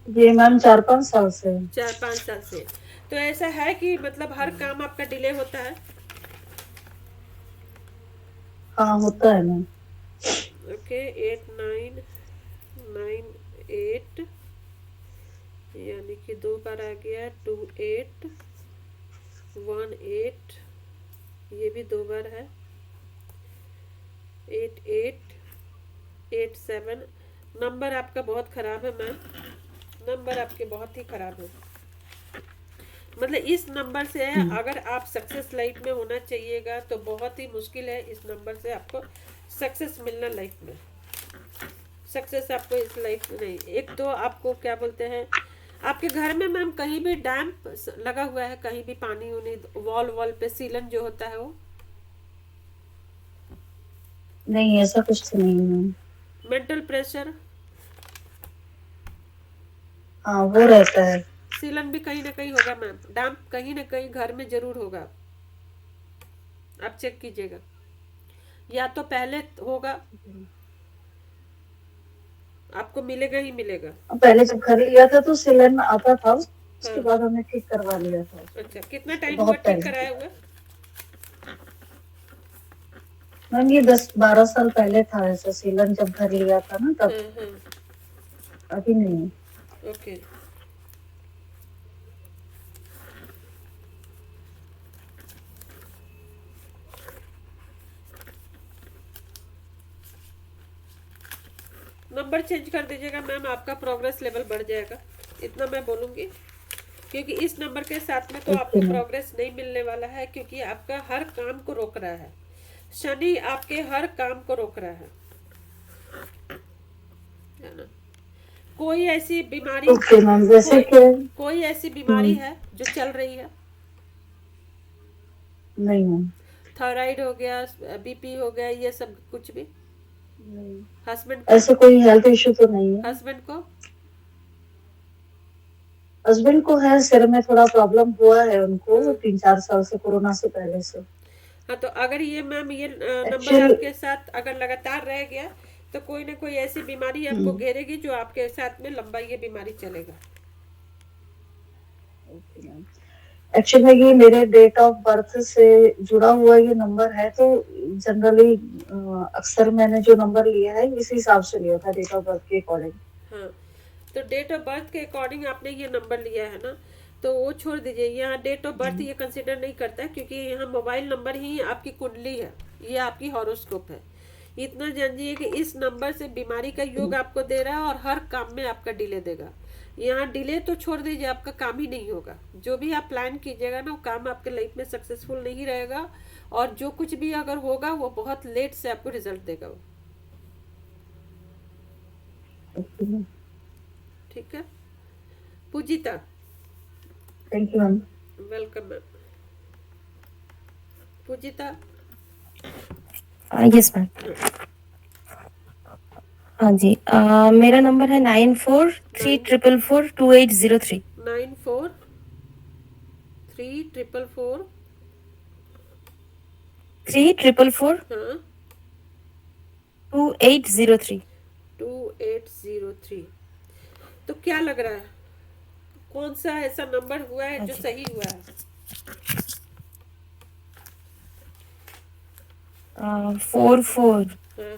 ये मैम 4-5 साल से है। 4-5 साल से। तो ऐसा है कि मतलब हर काम आपका डिले होता है? हाँ होता है मैम। ओके 8998 यानी कि 2 बार आ गया, 2818, ये भी 2 बार है, 8887। नंबर आपका बहुत खराब है मैम, नंबर आपके बहुत ही खराब है। मतलब इस नंबर से अगर आप सक्सेस लाइफ में होना चाहिएगा तो बहुत ही मुश्किल है इस नंबर से आपको सक्सेस मिलना लाइफ में। सक्सेस आपको इस लाइफ में नहीं। एक तो आपको क्या बोलते हैं, आपके घर में मैम कहीं भी डैम्प लगा हुआ है, कहीं भी पानी उनी वॉल वॉल पे सीलन जो होता है वो? नहीं ऐसा कुछ तो नहीं मैम। Mental pressure? हाँ वो रहता है। सीलन भी कहीं ना कहीं होगा मैम, डैम्प कहीं ना कहीं घर में जरूर होगा, आप चेक कीजिएगा। या तो पहले होगा, आपको मिलेगा ही मिलेगा। पहले जब घर लिया था तो सिलन में आता था उसके हाँ। बाद हमने ठीक करवा लिया था अच्छा, उसको, कितना टाइम हुआ बहुत ठीक पहले कराया की हुआ? बात। मैम ये 10-12 साल पहले था ऐसा, सीलन जब घर लिया था ना तब, हाँ हाँ। अभी नहीं। ओके। नंबर चेंज कर दीजिएगा मैम, आपका प्रोग्रेस लेवल बढ़ जाएगा, इतना मैं बोलूँगी। क्योंकि इस नंबर के साथ में तो ओके आपको मैम। प्रोग्रेस नहीं मिलने वाला है, क्योंकि आपका हर काम को रोक रहा है। शनि आपके हर काम को रोक रहा है ना। कोई ऐसी बीमारी, ओके मैम, जैसे कोई कि कोई ऐसी बीमारी है जो चल रही है? नहीं मैम। थायराइड हो गया, बीपी हो गया, ये सब कुछ भी? नहीं, हस्बैंड को? ऐसे कोई हेल्थ इशू तो नहीं है। हस्बैंड को? हस्बैंड को है, सिर में थोड़ा प्रॉब्लम हुआ है उनको हाँ। 3-4 साल से, कोरोना से पहले से। हाँ, तो अगर ये मैम ये नंबर एक्चुअल आपके साथ अगर लगातार रह गया, तो कोई ना कोई ऐसी बीमारी आपको घेरेगी जो आपके साथ में लंबा ये बीमारी चलेगा। एक्चुअली ये मेरे डेट ऑफ बर्थ से जुड़ा हुआ ये नंबर है, तो जनरली अक्सर मैंने जो नंबर लिया है इस हिसाब से लिया था, डेट ऑफ बर्थ के अकॉर्डिंग। हाँ, तो डेट ऑफ बर्थ के अकॉर्डिंग आपने ये नंबर लिया है ना, तो वो छोड़ दीजिए। यहाँ डेट ऑफ बर्थ ये कंसिडर नहीं करता है, क्योंकि यहाँ मोबाइल नंबर ही आपकी कुंडली है, ये आपकी हॉरोस्कोप है। इतना जानिए कि इस नंबर से बीमारी का योग आपको दे रहा है और हर काम में आपका डिले देगा। यहाँ डिले तो छोड़ दीजिए, आपका काम ही नहीं होगा। जो भी आप प्लान कीजिएगा ना, वो काम आपके लाइफ में सक्सेसफुल नहीं रहेगा, और जो कुछ भी अगर होगा वो बहुत लेट से आपको रिजल्ट देगा वो। ठीक है Pujita? Thank you ma'am. Welcome ma'am. Pujita? Yes ma'am. हाँ जी, मेरा नंबर है 9434442803। 943444 3444 हाँ 2803। 2803। तो क्या लग रहा है, कौन सा ऐसा नंबर हुआ है हाँ जो जी। सही हुआ है? 44। हाँ,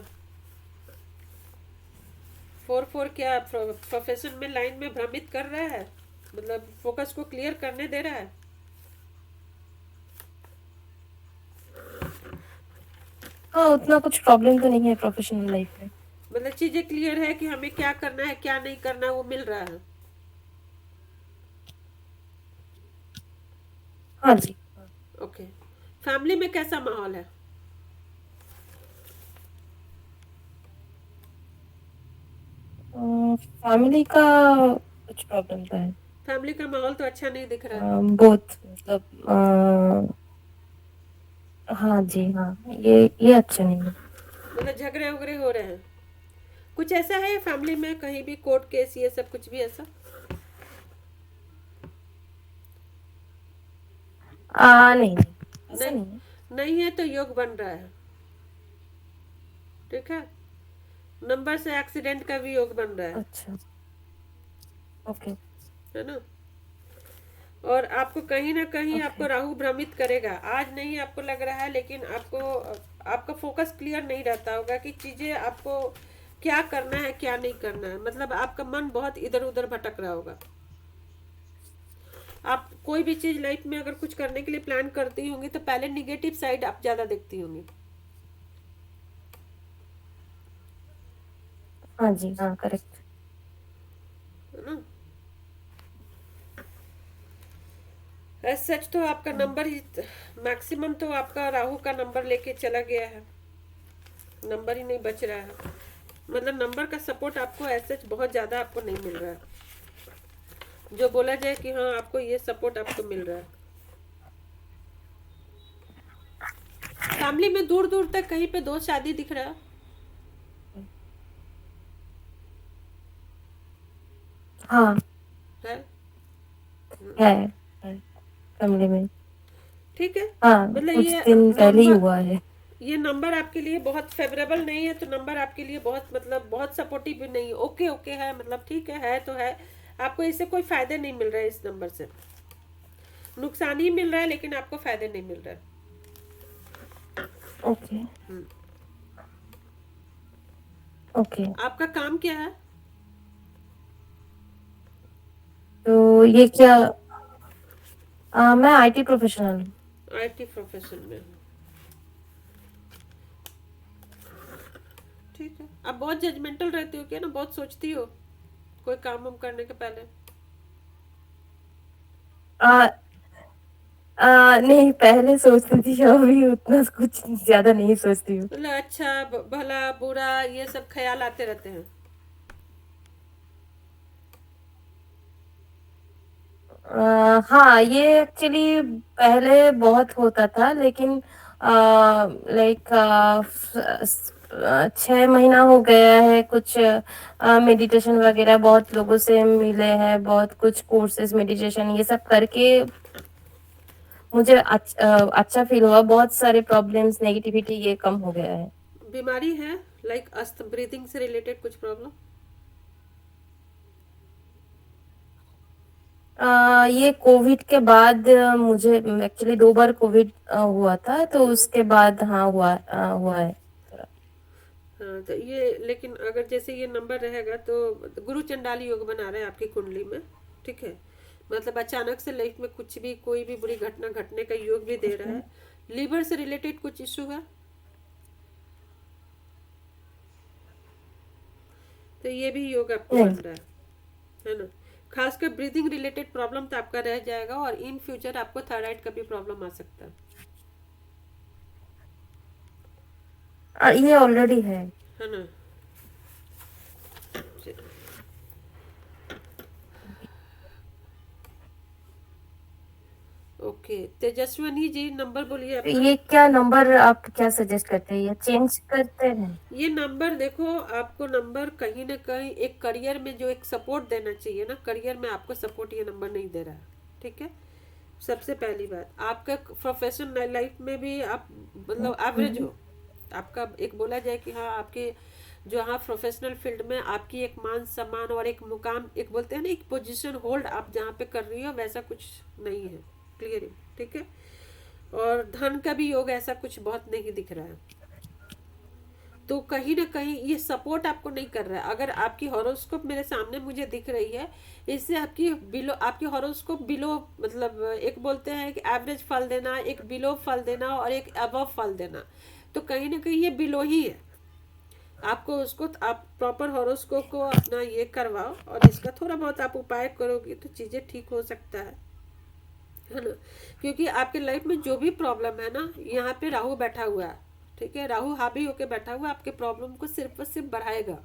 44 क्या प्रोफेशन में लाइन में भ्रमित कर रहा है, मतलब फोकस को क्लियर करने दे रहा है? हाँ, उतना कुछ प्रॉब्लम तो नहीं है प्रोफेशनल लाइफ में। मतलब चीजें क्लियर है कि हमें क्या करना है क्या नहीं करना है, वो मिल रहा है? हाँ जी। ओके। फैमिली में कैसा माहौल है? फैमिली का कुछ प्रॉब्लम तो है। फैमिली का माहौल तो अच्छा नहीं दिख रहा है। बहुत मतलब हाँ जी, हाँ, ये अच्छा नहीं है। मतलब झगड़े उगड़े हो रहे हैं? कुछ ऐसा है फैमिली में, कहीं भी कोर्ट केस ये सब कुछ भी ऐसा? नहीं नहीं, ऐसा नहीं, नहीं है। नहीं है तो योग बन रहा है। ठीक है, नंबर से एक्सीडेंट का भी योग बन रहा है। अच्छा, ओके। है ना। और आपको कहीं ना कहीं आपको ओके। राहु भ्रमित करेगा, आज नहीं आपको लग रहा है, लेकिन आपको आपका फोकस क्लियर नहीं रहता होगा कि चीजें आपको क्या करना है क्या नहीं करना है। मतलब आपका मन बहुत इधर उधर भटक रहा होगा। आप कोई भी चीज लाइफ में अगर कुछ करने के लिए प्लान करती होंगी तो पहले निगेटिव साइड आप ज्यादा देखती होंगी। हाँ जी, हाँ, करेक्ट। है ना। सच तो आपका नंबर ही मैक्सिमम तो आपका राहु का नंबर लेके चला गया है, नंबर ही नहीं बच रहा है। मतलब नंबर का सपोर्ट आपको सच बहुत ज्यादा आपको नहीं मिल रहा है, जो बोला जाए कि हाँ आपको ये सपोर्ट आपको मिल रहा है। फैमिली में दूर दूर तक कहीं पे दो शादी दिख रहा हाँ, है? है फैमिली में। ठीक है। हाँ, मतलब कुछ ये दिन पहले ही नंबर, हुआ है। ये नंबर आपके लिए बहुत फेवरेबल नहीं है, तो नंबर आपके लिए बहुत मतलब बहुत सपोर्टिव भी नहीं है। ओके ओके है, मतलब ठीक है तो है। आपको इससे कोई फायदे नहीं मिल रहा है, इस नंबर से नुकसान ही मिल रहा है, लेकिन आपको फायदे नहीं मिल रहा है। Okay okay. आपका काम क्या है? तो ये क्या, मैं आईटी प्रोफेशनल हूँ। आईटी प्रोफेशन में। ठीक है। आप बहुत जजमेंटल रहती हो क्या ना, बहुत सोचती हो कोई काम वाम करने के पहले? आ, नहीं, पहले सोचती थी, अभी उतना कुछ ज्यादा नहीं सोचती हूँ। मतलब अच्छा भला बुरा ये सब ख्याल आते रहते हैं? हाँ, ये एक्चुअली पहले बहुत होता था, लेकिन लाइक 6 महीना हो गया है। कुछ मेडिटेशन वगैरह बहुत लोगों से मिले हैं, बहुत कुछ कोर्सेज मेडिटेशन ये सब करके मुझे अच्छा फील हुआ। बहुत सारे प्रॉब्लम्स, नेगेटिविटी ये कम हो गया है। बीमारी है लाइक अस्त ब्रीथिंग से रिलेटेड कुछ प्रॉब्लम? ये कोविड के बाद मुझे एक्चुअली 2 बार कोविड हुआ था, तो उसके बाद हाँ हुआ है। हाँ तो ये, लेकिन अगर जैसे ये नंबर रहेगा तो गुरु चंडाल योग बना रहे हैं आपकी कुंडली में, ठीक है। मतलब अचानक से लाइफ में कुछ भी कोई भी बुरी घटना घटने का योग भी दे रहा है। लीवर से रिलेटेड कुछ इशू है तो ये भी योग आपको बन नहीं। रहा है ना। खासकर ब्रीदिंग रिलेटेड प्रॉब्लम तो आपका रह जाएगा, और इन फ्यूचर आपको थायराइड का भी प्रॉब्लम आ सकता ये ऑलरेडी है। है ना। ओके, तेजस्विनी जी नंबर बोलिए अपना। ये क्या नंबर आप क्या सजेस्ट करते हैं, ये चेंज करते हैं? ये नंबर देखो, आपको नंबर कहीं ना कहीं एक करियर में जो एक सपोर्ट देना चाहिए ना, करियर में आपको सपोर्ट ये नंबर नहीं दे रहा है, ठीक है। सबसे पहली बात, आपका प्रोफेशनल लाइफ में भी आप मतलब एवरेज हो। आपका एक बोला जाए कि हाँ आपके जो हाँ प्रोफेशनल फील्ड में आपकी एक मान सम्मान और एक मुकाम, एक बोलते हैं ना एक पोजीशन होल्ड आप जहाँ पे कर रही हो, वैसा कुछ नहीं है, क्लियर, ठीक है। और धन का भी योग ऐसा कुछ बहुत नहीं दिख रहा है, तो कहीं ना कहीं ये सपोर्ट आपको नहीं कर रहा है। अगर आपकी हॉरोस्कोप मेरे सामने मुझे दिख रही है, इससे आपकी बिलो, आपकी हॉरोस्कोप बिलो, मतलब एक बोलते हैं कि एवरेज फल देना, एक बिलो फल देना और एक अबव फल देना, तो कहीं ना कहीं ये बिलो ही है। आपको उसको आप प्रॉपर हॉरोस्कोप को अपना ये करवाओ, और इसका थोड़ा बहुत आप उपाय करोगे तो चीज़ें ठीक हो सकता है ना। क्योंकि आपके लाइफ में जो भी प्रॉब्लम है ना, यहाँ पे राहु बैठा हुआ है, ठीक है। राहु हावी होके बैठा हुआ आपके प्रॉब्लम को सिर्फ और सिर्फ बढ़ाएगा,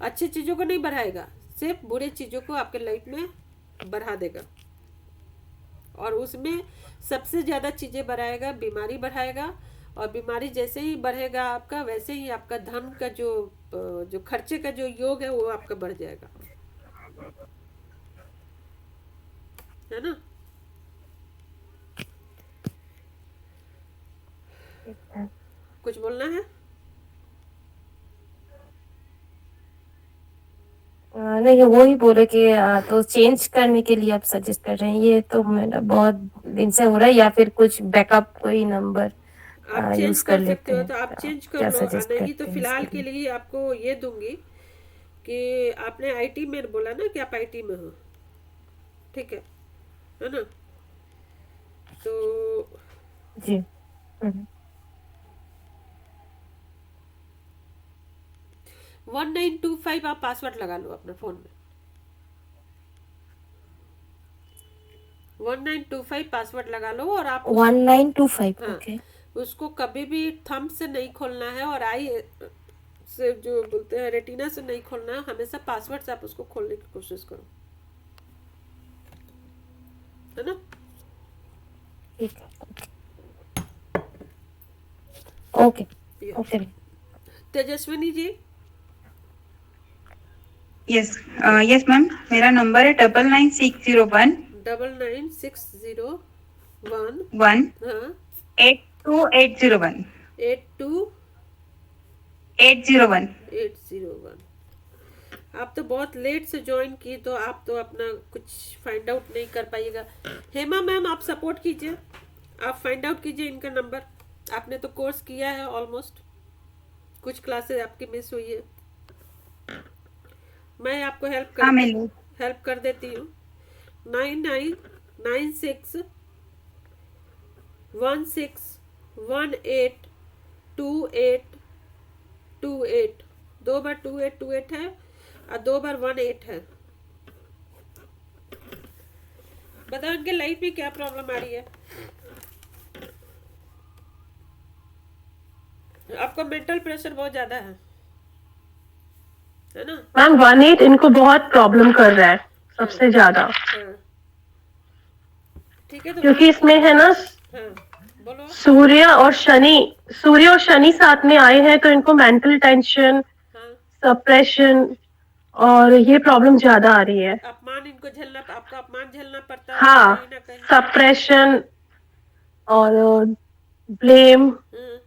अच्छी चीज़ों को नहीं बढ़ाएगा, सिर्फ बुरे चीज़ों को आपके लाइफ में बढ़ा देगा। और उसमें सबसे ज़्यादा चीज़ें बढ़ाएगा, बीमारी बढ़ाएगा। और बीमारी जैसे ही बढ़ेगा आपका, वैसे ही आपका धन का जो खर्चे का जो योग है वो आपका बढ़ जाएगा, है ना। कुछ बोलना है? नहीं, वो ही बोले कि तो चेंज करने के लिए आप सजेस्ट कर रहे हैं, ये तो मेरा बहुत दिन से हो रहा है, या फिर कुछ बैकअप कोई नंबर आप यूज चेंज कर कर सकते लेते हो हैं? तो आप चेंज कर क्या लो, सजेस्ट नहीं तो करते हैं फिलहाल इसके के लिए? लिए आपको ये दूंगी कि आपने आईटी में बोला ना कि आप आईटी में हो, ठीक है ना। तो जी। हम्म। 1925 आप पासवर्ड लगा लो अपने फोन में। 1925 पासवर्ड लगा लो, और आप उस 1925, हाँ, ओके। उसको कभी भी थंब से नहीं खोलना है, और आई से जो बोलते हैं रेटिना से नहीं खोलना है, हमेशा पासवर्ड से आप उसको खोलने की कोशिश करो, है ना। ठीक है। ओके ये ओके। तेजस्विनी जी, यस यस मैम, मेरा नंबर है 99,601 99,601 1 हाँ 82801 82801। 801। आप तो बहुत लेट से ज्वाइन की, तो आप तो अपना कुछ फाइंड आउट नहीं कर पाइएगा। हेमा मैम, आप सपोर्ट कीजिए, आप फाइंड आउट कीजिए इनका नंबर। आपने तो कोर्स किया है ऑलमोस्ट, कुछ क्लासेस आपकी मिस हुई है। मैं आपको हाँ मैं ले हेल्प कर देती हूँ। 9996 16182828। 2 बार 2828 है और 2 बार 18 है। बताओ इनके लाइफ में क्या प्रॉब्लम आ रही है। आपको मेंटल प्रेशर बहुत ज्यादा है ना? मैम 18 इनको बहुत प्रॉब्लम कर रहा है सबसे ज्यादा, हाँ, ठीक है। तो क्योंकि इसमें है ना हाँ, बोलो। सूर्य और शनि साथ में आए हैं, तो इनको मेंटल टेंशन, हाँ, सप्रेशन और ये प्रॉब्लम ज्यादा आ रही है। अपमान इनको झेलना, आपका अपमान झेलना पड़ता है हाँ, कहीं ना कहीं। सप्रेशन और ब्लेम, हाँ,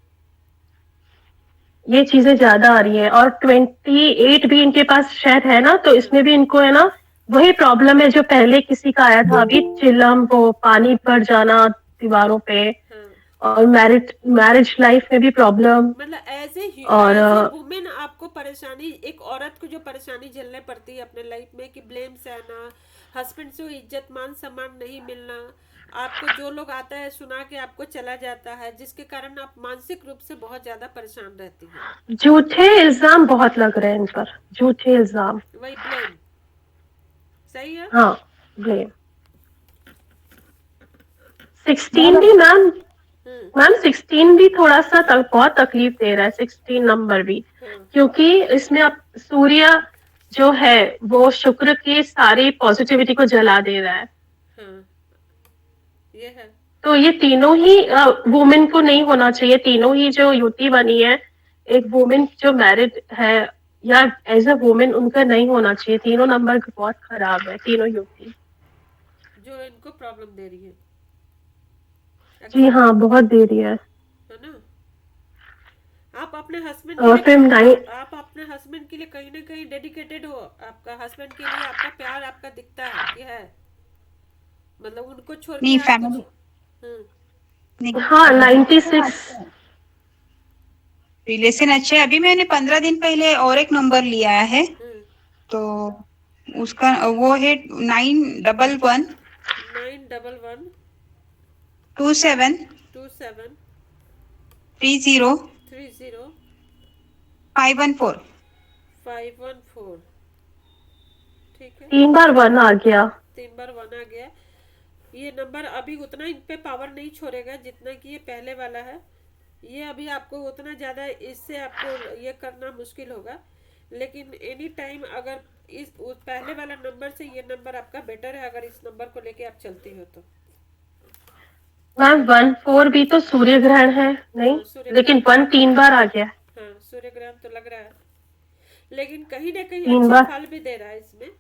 ये चीजें ज्यादा आ रही है। और 28 भी इनके पास शायद है ना, तो इसमें भी इनको है ना वही प्रॉब्लम है जो पहले किसी का आया था अभी, चिलम, वो पानी भर जाना दीवारों पे, हाँ। और मैरिज लाइफ में भी प्रॉब्लम। मतलब और वुमेन आपको परेशानी, एक औरत को जो परेशानी झेलने पड़ती है अपने लाइफ में कि ब्लेम सहना, हस्बैंड से इज्जत मान सम्मान नहीं मिलना, आपको जो लोग आता है सुना के आपको चला जाता है, जिसके कारण आप मानसिक रूप से बहुत ज्यादा परेशान रहती हैं। झूठे इल्जाम बहुत लग रहे हैं इन पर, झूठे इल्जाम। वही ब्लेम, सही है। हाँ, ब्लेम। 16 भी मैम, मैम 16 भी थोड़ा सा बहुत तकलीफ दे रहा है, 16 नंबर भी, क्योंकि इसमें अब सूर्य जो है वो शुक्र की सारी पॉजिटिविटी को जला दे रहा है। हाँ, ये है। तो ये तीनों ही वुमेन को नहीं होना चाहिए, तीनों ही जो युति बनी है, एक वुमेन जो मैरिड है या एज अ वुमेन, उनका नहीं होना चाहिए। तीनों नंबर बहुत खराब है, तीनों युति जो इनको प्रॉब्लम दे रही है। जी हाँ, बहुत दे रही है ना? आप अपने हस्बैंड और फिर आप अपने हस्बैंड के लिए कहीं ना कहीं डेडिकेटेड हो। आपका हस्बैंड के लिए आपका प्यार आपका दिखता है कि है, मतलब उनको छोड़ के नहीं आप फैमिली कुछ। हाँ 96 रिलेशन अच्छे है। अभी मैंने 15 दिन पहले और एक नंबर लिया है, तो उसका वो है 911 911 27 27 30 30 514। 514। ठीक है, 3 बार 1 आ गया। 3 बार 1 आ गया। ये नंबर अभी उतना इन पे पावर नहीं छोड़ेगा जितना कि ये पहले वाला है। ये अभी आपको उतना ज़्यादा, इससे आपको ये करना मुश्किल होगा, लेकिन एनी टाइम अगर उस पहले वाला नंबर से ये नंबर आपका बेटर है, अगर इस नंबर को लेके आप चलती हो तो। मैम 1 4 भी तो सूर्य ग्रहण है नहीं, सूर्य लेकिन ग्रहण। 1 3 बार आ गया। हाँ, सूर्य ग्रहण तो लग रहा है, लेकिन कहीं ना कहीं 3 अच्छे बार। फल भी दे रहा है इसमें।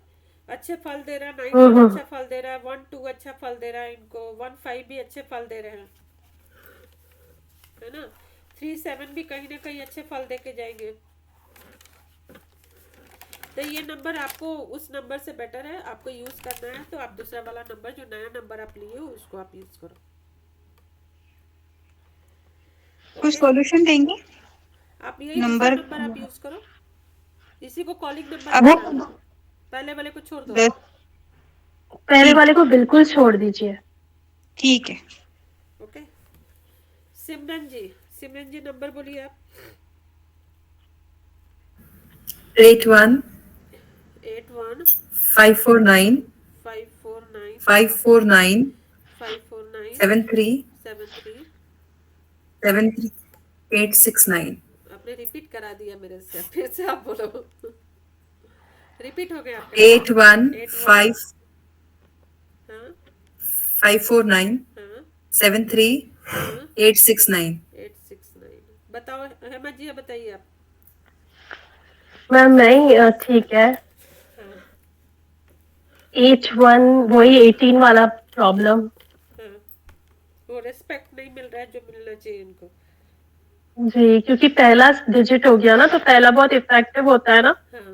अच्छे फल दे रहा है, 9 अच्छा फल दे रहा है, 1 2 अच्छा फल दे रहा है इनको, 1 5 भी अच्छे फल दे रहे हैं, है ना? 3 7 भी कहीं ना कहीं अच्छे फल दे के जाएंगे। तो ये नंबर आपको उस नंबर से बेटर है, आपको यूज करना है तो आप दूसरा वाला नंबर, जो नया नंबर आप लिए हो, उसको आप यूज करो। कुछ सॉल्यूशन देंगे? आप यही नंबर नंबर आप यूज करो, इसी को कॉलिंग नंबर अभी बनाना। पहले वाले को छोड़ दो। 10। पहले वाले को बिल्कुल छोड़ दीजिए। ठीक है। ओके, सिमरन जी नंबर बोलिए आप। 81 81 549 549 549 549 73 73। 73 869। आपने रिपीट करा दिया मेरे से, फिर से आप बोलो। रिपीट हो गया आपका। 81 5 हाँ 549 हाँ 73 हाँ 869। 869। बताओ हेमा जी, बताइए आप। मैम नहीं, ठीक है। 81 वही 18 वाला प्रॉब्लम। हाँ, वो रिस्पेक्ट नहीं मिल रहा है जो मिलना चाहिए इनको। जी, क्योंकि पहला डिजिट हो गया ना, तो पहला बहुत इफेक्टिव होता है ना। हाँ,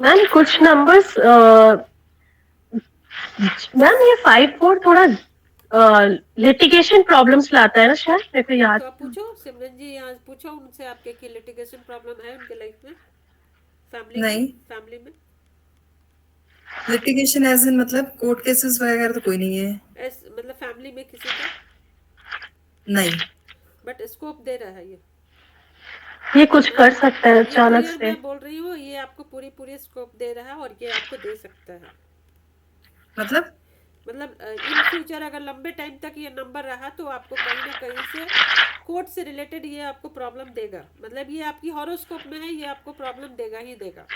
मैम कुछ नंबर्स मैम ये 5-4 थोड़ा लिटिगेशन प्रॉब्लम्स लाता है ना, शायद मेरे को याद। तो आप पूछो सिमरन जी, यहाँ पूछो उनसे आपके की लिटिगेशन प्रॉब्लम है उनके लाइफ में, नहीं, फैमिली में। लिटिगेशन एज इन मतलब कोर्ट केसेस वगैरह तो कोई नहीं है। मतलब फैमिली में किसी का, नहीं, बट स्कोप दे रहा है ये कुछ कर सकता है अचानक क्लियर से। मैं बोल रही हूँ, ये आपको पूरी स्कोप दे रहा है और ये आपको दे सकता है। मतलब इन फ्यूचर अगर लंबे टाइम तक ये नंबर रहा तो आपको कहीं ना कहीं से कोर्ट से रिलेटेड ये आपको प्रॉब्लम देगा। मतलब ये आपकी हॉरोस्कोप में है, ये आपको प्रॉब्लम देगा ही देगा।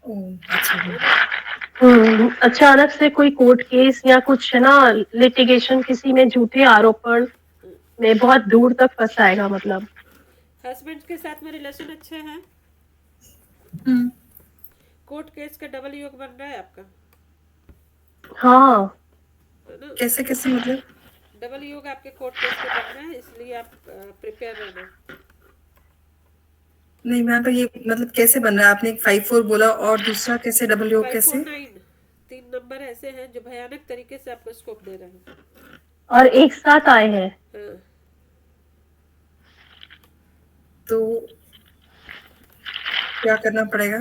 ओह अच्छा। अचानक से कोई कोर्ट केस या कुछ है ना, लिटिगेशन, किसी में झूठे आरोपण में बहुत दूर तक फंसाएगा मतलब। हस्बैंड के साथ में रिलेशन अच्छे हैं, हम्म, कोर्ट केस का डबल योग बन रहा है आपका, हाँ, है ना? कैसे कैसे मतलब? डबल योग आपके कोर्ट केस के बन रहे हैं, इसलिए आप प्रिपेयर रहना। नहीं मैम, तो ये मतलब कैसे बन रहा है? आपने एक 5-4 बोला और दूसरा कैसे डबल योग 5, कैसे? 4, 9 तीन नंबर ऐसे हैं जो भयानक तरीके से आपको स्कोप दे रहे हैं। और एक साथ आए हैं। हाँ। तो क्या करना पड़ेगा?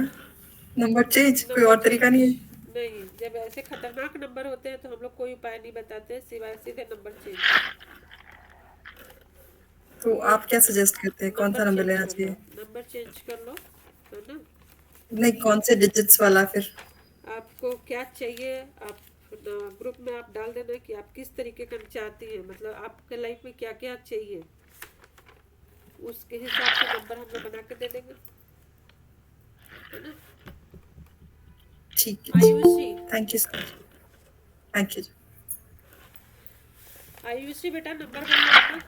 नंबर चेंज, कोई और तरीका नहीं है? नहीं, जब ऐसे खतरनाक नंबर होते हैं तो हम लोग कोई उपाय नहीं बताते सिवाय सीधे नंबर चेंज। तो आप क्या सजेस्ट करते हैं, कौन सा नंबर लेना चाहिए? नंबर चेंज कर लो, है ना? नहीं, कौन से डिजिट्स वाला फिर? आपको क्या चाहिए, आप ग्रुप में आप डाल देना कि आप किस तरीके का चाहती हैं, मतलब आपके लाइफ में क्या क्या चाहिए, उसके हिसाब से नंबर हम लोग बना के दे देंगे, है ना? ठीक है, Ayushi, thank you sir, thank you. Ayushi बेटा नंबर बोलिए अपना।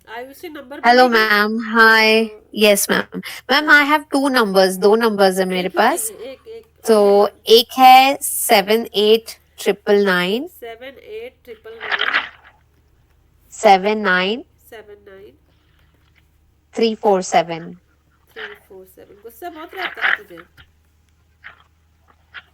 आयुषी नंबर हेलो बोलिएगा। Ma'am, hi. Yes ma'am. Ma'am I have 2 numbers, 2 numbers है मेरे एक ही पास। चाहिए, एक तो अपने एक है 7899 7899 79 79 347। 347। गुस्सा बहुत रहता है तुझे?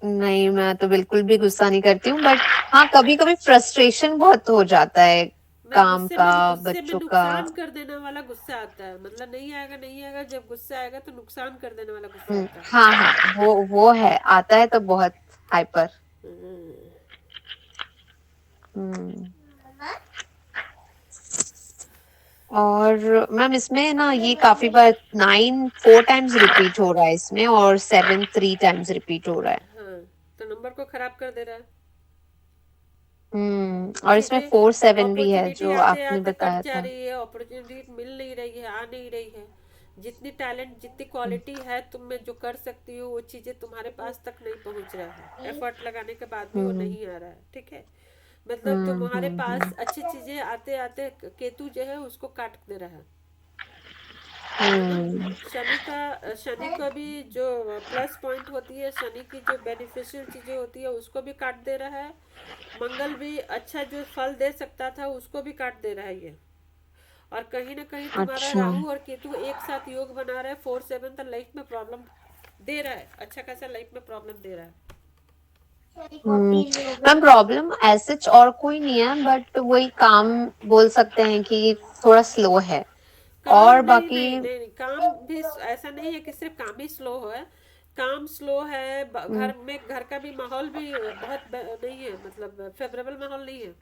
नहीं, मैं तो बिल्कुल भी गुस्सा नहीं करती हूँ, बट हाँ कभी कभी फ्रस्ट्रेशन बहुत हो जाता है काम का, गुस्से में बच्चों का। नुकसान कर देने वाला गुस्सा आता है, मतलब नहीं आएगा, जब गुस्सा आएगा तो नुकसान कर देने वाला गुस्सा आता है। हाँ हाँ, वो है, आता है तो बहुत हाइपर। हम्म। और मैम इसमें ना ये काफी बार 9 4 टाइम्स रिपीट हो रहा है इसमें, और 7 3 टाइम्स रिपीट हो रहा है। हाँ, तो नंबर को खराब कर दे रहा है। और इसमें 4 7 भी है अपॉर्चुनिटी जो आते आपने आते बताया कट जा था। रही है, अपॉर्चुनिटी मिल नहीं रही है, आ नहीं रही है। जितनी टैलेंट, जितनी क्वालिटी है तुम में, जो कर सकती हो वो चीजें तुम्हारे पास तक नहीं पहुंच रहा है। एफर्ट लगाने के बाद भी वो नहीं आ रहा है, ठीक है? मतलब तुम्हारे पास अच्छी चीजें आते आते केतु जो है उसको काट दे रहा है। शनि का भी जो प्लस पॉइंट होती है, शनि की जो बेनिफिशियल चीजें होती है उसको भी काट दे रहा है। मंगल भी अच्छा जो फल दे सकता था उसको भी काट दे रहा है ये। और कहीं ना कहीं तुम्हारा अच्छा। राहु और केतु एक साथ योग बना रहा है 4 7, तो लाइफ में प्रॉब्लम दे रहा है, अच्छा खासा लाइफ में प्रॉब्लम दे रहा है। मैम प्रॉब्लम ऐसे और कोई नहीं है, बट वही काम बोल सकते हैं कि थोड़ा स्लो है। काम और नहीं बाकी नहीं नहीं नहीं, काम भी ऐसा नहीं है कि सिर्फ काम ही स्लो है। काम स्लो है, घर में घर का भी माहौल भी बहुत नहीं है, मतलब फेवरेबल माहौल नहीं है।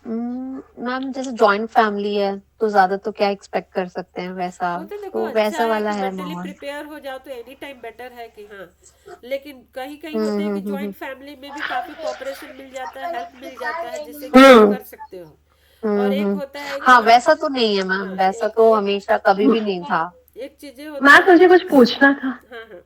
मैम जैसे जॉइंट फैमिली है तो ज्यादा तो क्या एक्सपेक्ट कर सकते हैं, वैसा वो तो देखो तो अच्छा वैसा है वाला कि है मेंटली माहौल। प्रिपेयर हो जाओ तो एनी टाइम बेटर है कि हाँ। लेकिन कहीं कहीं होते हैं कि जॉइंट फैमिली में भी काफी कोऑपरेशन मिल जाता है, हेल्प मिल जाता है, जिससे कि आप कर सकते हो। और एक होता है कि हाँ वैसा तो नहीं है मैम, हाँ, वैसा तो हमेशा कभी भी नहीं था। एक चीजें होती मैम है। मुझे कुछ पूछना था। हाँ हाँ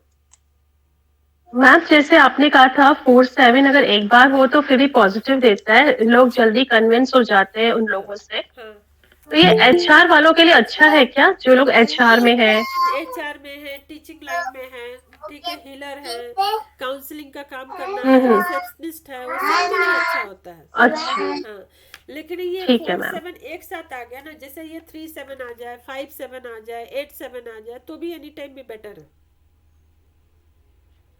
मैम जैसे आपने कहा था 4 7 अगर एक बार हो तो फिर भी पॉजिटिव देता है, लोग जल्दी कन्विंस हो जाते हैं उन लोगों से। हाँ। तो ये एचआर वालों के लिए अच्छा है क्या, जो लोग एचआर में है? एचआर में है, टीचिंग लाइन में है, ठीक है, हीलर है, काउंसलिंग का काम करना है, रिसेप्शनिस्ट है, वो सबके लिए अच्छा होता है। अच्छा। हाँ, लेकिन ये ठीक है 4 मैम। 7 एक साथ आ गया ना, जैसे ये 3 7 आ जाए, 5 7 आ जाए, 8 7 आ जाए, तो भी एनी टाइम भी बेटर है।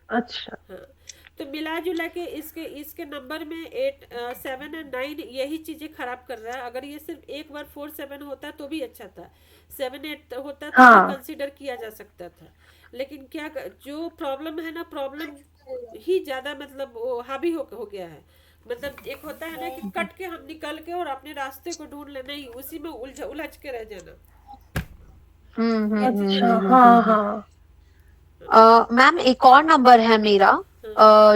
अच्छा। हाँ, तो मिला जुला के इसके इसके नंबर में 8 7 एंड 9 यही चीजें खराब कर रहा है। अगर ये सिर्फ एक बार 4 7 होता तो भी अच्छा था, 7 8 होता तो भी हाँ। कंसिडर किया जा सकता था। लेकिन क्या जो प्रॉब्लम है ना, प्रॉब्लम ही ज्यादा मतलब वो हावी हो गया है। मतलब एक होता है ना कि कट के हम निकल के और अपने रास्ते को ढूंढ लेना, ही उसी में उलझ के रह जाना, ये चीजें अच्छा, नहीं हाँ होती हाँ। है ना। मैम एक और नंबर है मेरा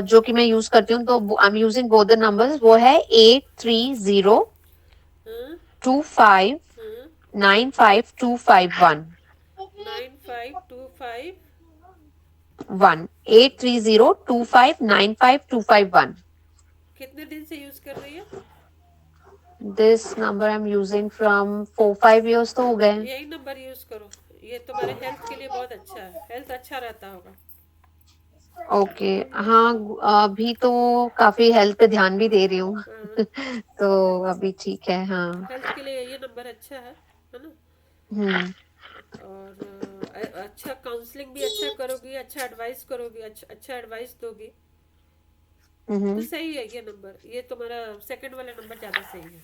जो कि मैं यूज करती हूँ, तो I am using both the numbers. वो है 830 हाँ 25 हाँ 95251 95251। 830 25 95251। कितने दिन से यूज कर रही है? This number I am using from 4-5 years तो हो गए। यही नंबर यूज करो, ये तुम्हारे हेल्थ के लिए बहुत अच्छा है, हेल्थ अच्छा रहता होगा। ओके। हाँ, अभी तो काफी हेल्थ पे ध्यान भी दे रही हूँ। हाँ, तो अभी ठीक है, हाँ। हेल्थ के लिए ये नंबर अच्छा है ना। हम्म और अच्छा काउंसलिंग भी अच्छा करोगी, अच्छा एडवाइस करोगी, अच्छा एडवाइस दोगी, तो हम्म। सही है ये नंबर। ये तुम्हारा सेकंड वाला नंबर ज्यादा सही है।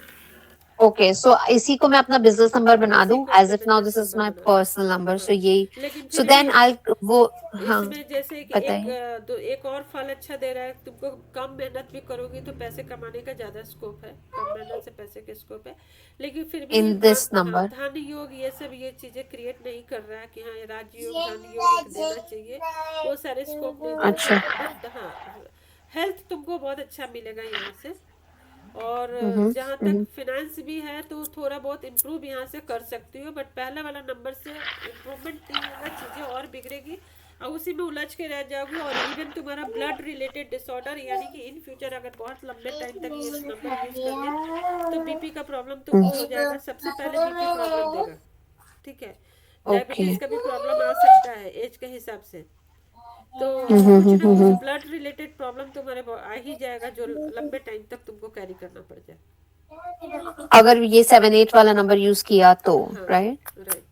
ओके, सो इसी को मैं अपना बिजनेस नंबर बना इसी दूं, को एज अपना if now business this is number my बना दो। पर्सनल नंबर, हाँ, सो यही। लेकिन सो फिर देन भी आई वो। हाँ, इसमें जैसे कि एक बताइए। एक और फल अच्छा दे रहा है तुमको। कम मेहनत भी करोगी तो पैसे कमाने का ज्यादा स्कोप है, कम मेहनत से पैसे के स्कोप है। लेकिन फिर भी इन ये दिस धन, हाँ नंबर। धन योग ये सब ये चीजें क्रिएट नहीं कर रहा है कि हाँ ये राजयोग धन योग एक देना चाहिए, वो सारे स्कोप नहीं दे रहा अच्छा। है। बट हाँ, हेल्थ तुमको बहुत अच्छा मिलेगा यहाँ से। और जहाँ तक हम्म। फिनेंस भी है तो थोड़ा बहुत इम्प्रूव यहाँ से कर सकती हो, बट पहले वाला नंबर से इम्प्रूवमेंट नहीं होगा, चीज़ें और बिगड़ेगी और उसी में उलझ के रह जाओगी। और इवन तुम्हारा ब्लड रिलेटेड डिसऑर्डर, यानी कि इन फ्यूचर अगर बहुत लंबे टाइम तक ये नंबर यूज कर लिया तो बीपी का प्रॉब्लम तुमको हो जाएगा, सबसे पहले बीपी प्रॉब्लम देगा। ठीक है, ओके। डायबिटीज का भी प्रॉब्लम आ सकता है एज के हिसाब से। तो कुछ ना कुछ ब्लड रिलेटेड प्रॉब्लम तुम्हारे आ ही जाएगा, जो लंबे टाइम तक तुमको कैरी करना पड़ जाए। अगर ये 7-8 वाला नंबर यूज किया तो, हाँ राइट? राइट।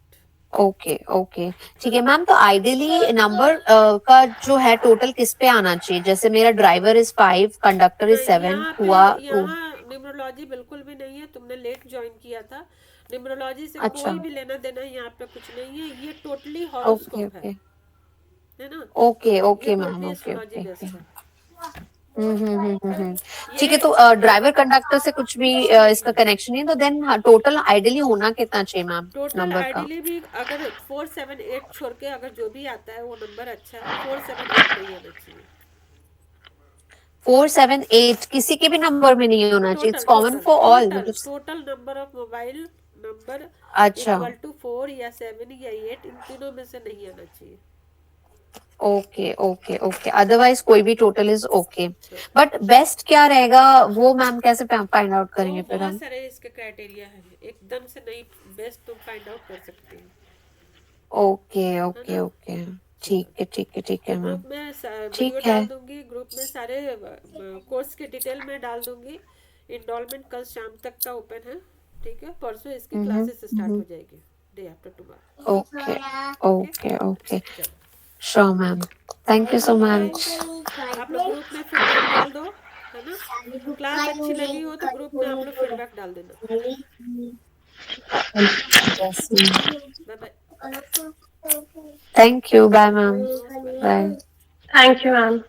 ओके ओके, ठीक है मैम। तो आइडियली नंबर का जो है टोटल किस पे आना चाहिए? जैसे मेरा ड्राइवर इज 5, कंडक्टर इज नहीं 7 यहाँ पे, हुआ तो। यहाँ न्यूमरोलॉजी बिल्कुल भी नहीं है, तुमने लेट ज्वाइन किया था। न्यूमरोलॉजी से अच्छा। कोई भी लेना देना यहाँ पे कुछ नहीं है, ये टोटली ओके हॉरोस्कोप ओके है ना। ओके ये okay ma'am. Totally okay astrology okay okay. Based है। ठीक है। ये तो ड्राइवर कंडक्टर से कुछ भी इसका कनेक्शन नहीं है, तो देन टोटल आइडियली होना कितना चाहिए मैम टोटल नंबर का? आइडियली भी अगर 4 7 8 छोड़ के अगर जो भी आता है वो नंबर अच्छा है, 4 7 8 नहीं आना चाहिए। 4-7-8 किसी के भी नंबर में नहीं होना चाहिए? It's total common total for all total मतलब? Total number of mobile number अच्छा। इक्वल टू 4 या 7 या 8, इन तीनों में से नहीं आना चाहिए। ओके ओके ओके, अदरवाइज कोई भी total is okay. But best क्या रहेगा वो मैम कैसे फाइंड आउट वो करेंगे फिर बहुत हम? सारे इसके क्राइटेरिया है, एकदम से नहीं बेस्ट तुम फाइंड आउट कर सकते हैं, ओके है ओके ना। ओके, ठीक है ठीक है ठीक तो है मैम। ग्रुप में वीडियो ठीक है। डाल दूंगी, ग्रुप में सारे कोर्स के डिटेल में डाल दूंगी। इनरोलमेंट कल शाम तक का ओपन है। ठीक है, परसों इसकी क्लासेस स्टार्ट हो जाएगी, day after tomorrow. Okay okay, okay okay, चलो sure ma'am. Thank you so bye. Much. आप लोग ग्रुप में फीडबैक डाल दो, है ना। क्लास अच्छी लगी हो तो ग्रुप में आप लोग फीडबैक डाल देना। Bye bye. Thank you, bye ma'am. Most welcome. Bye. Thank you ma'am.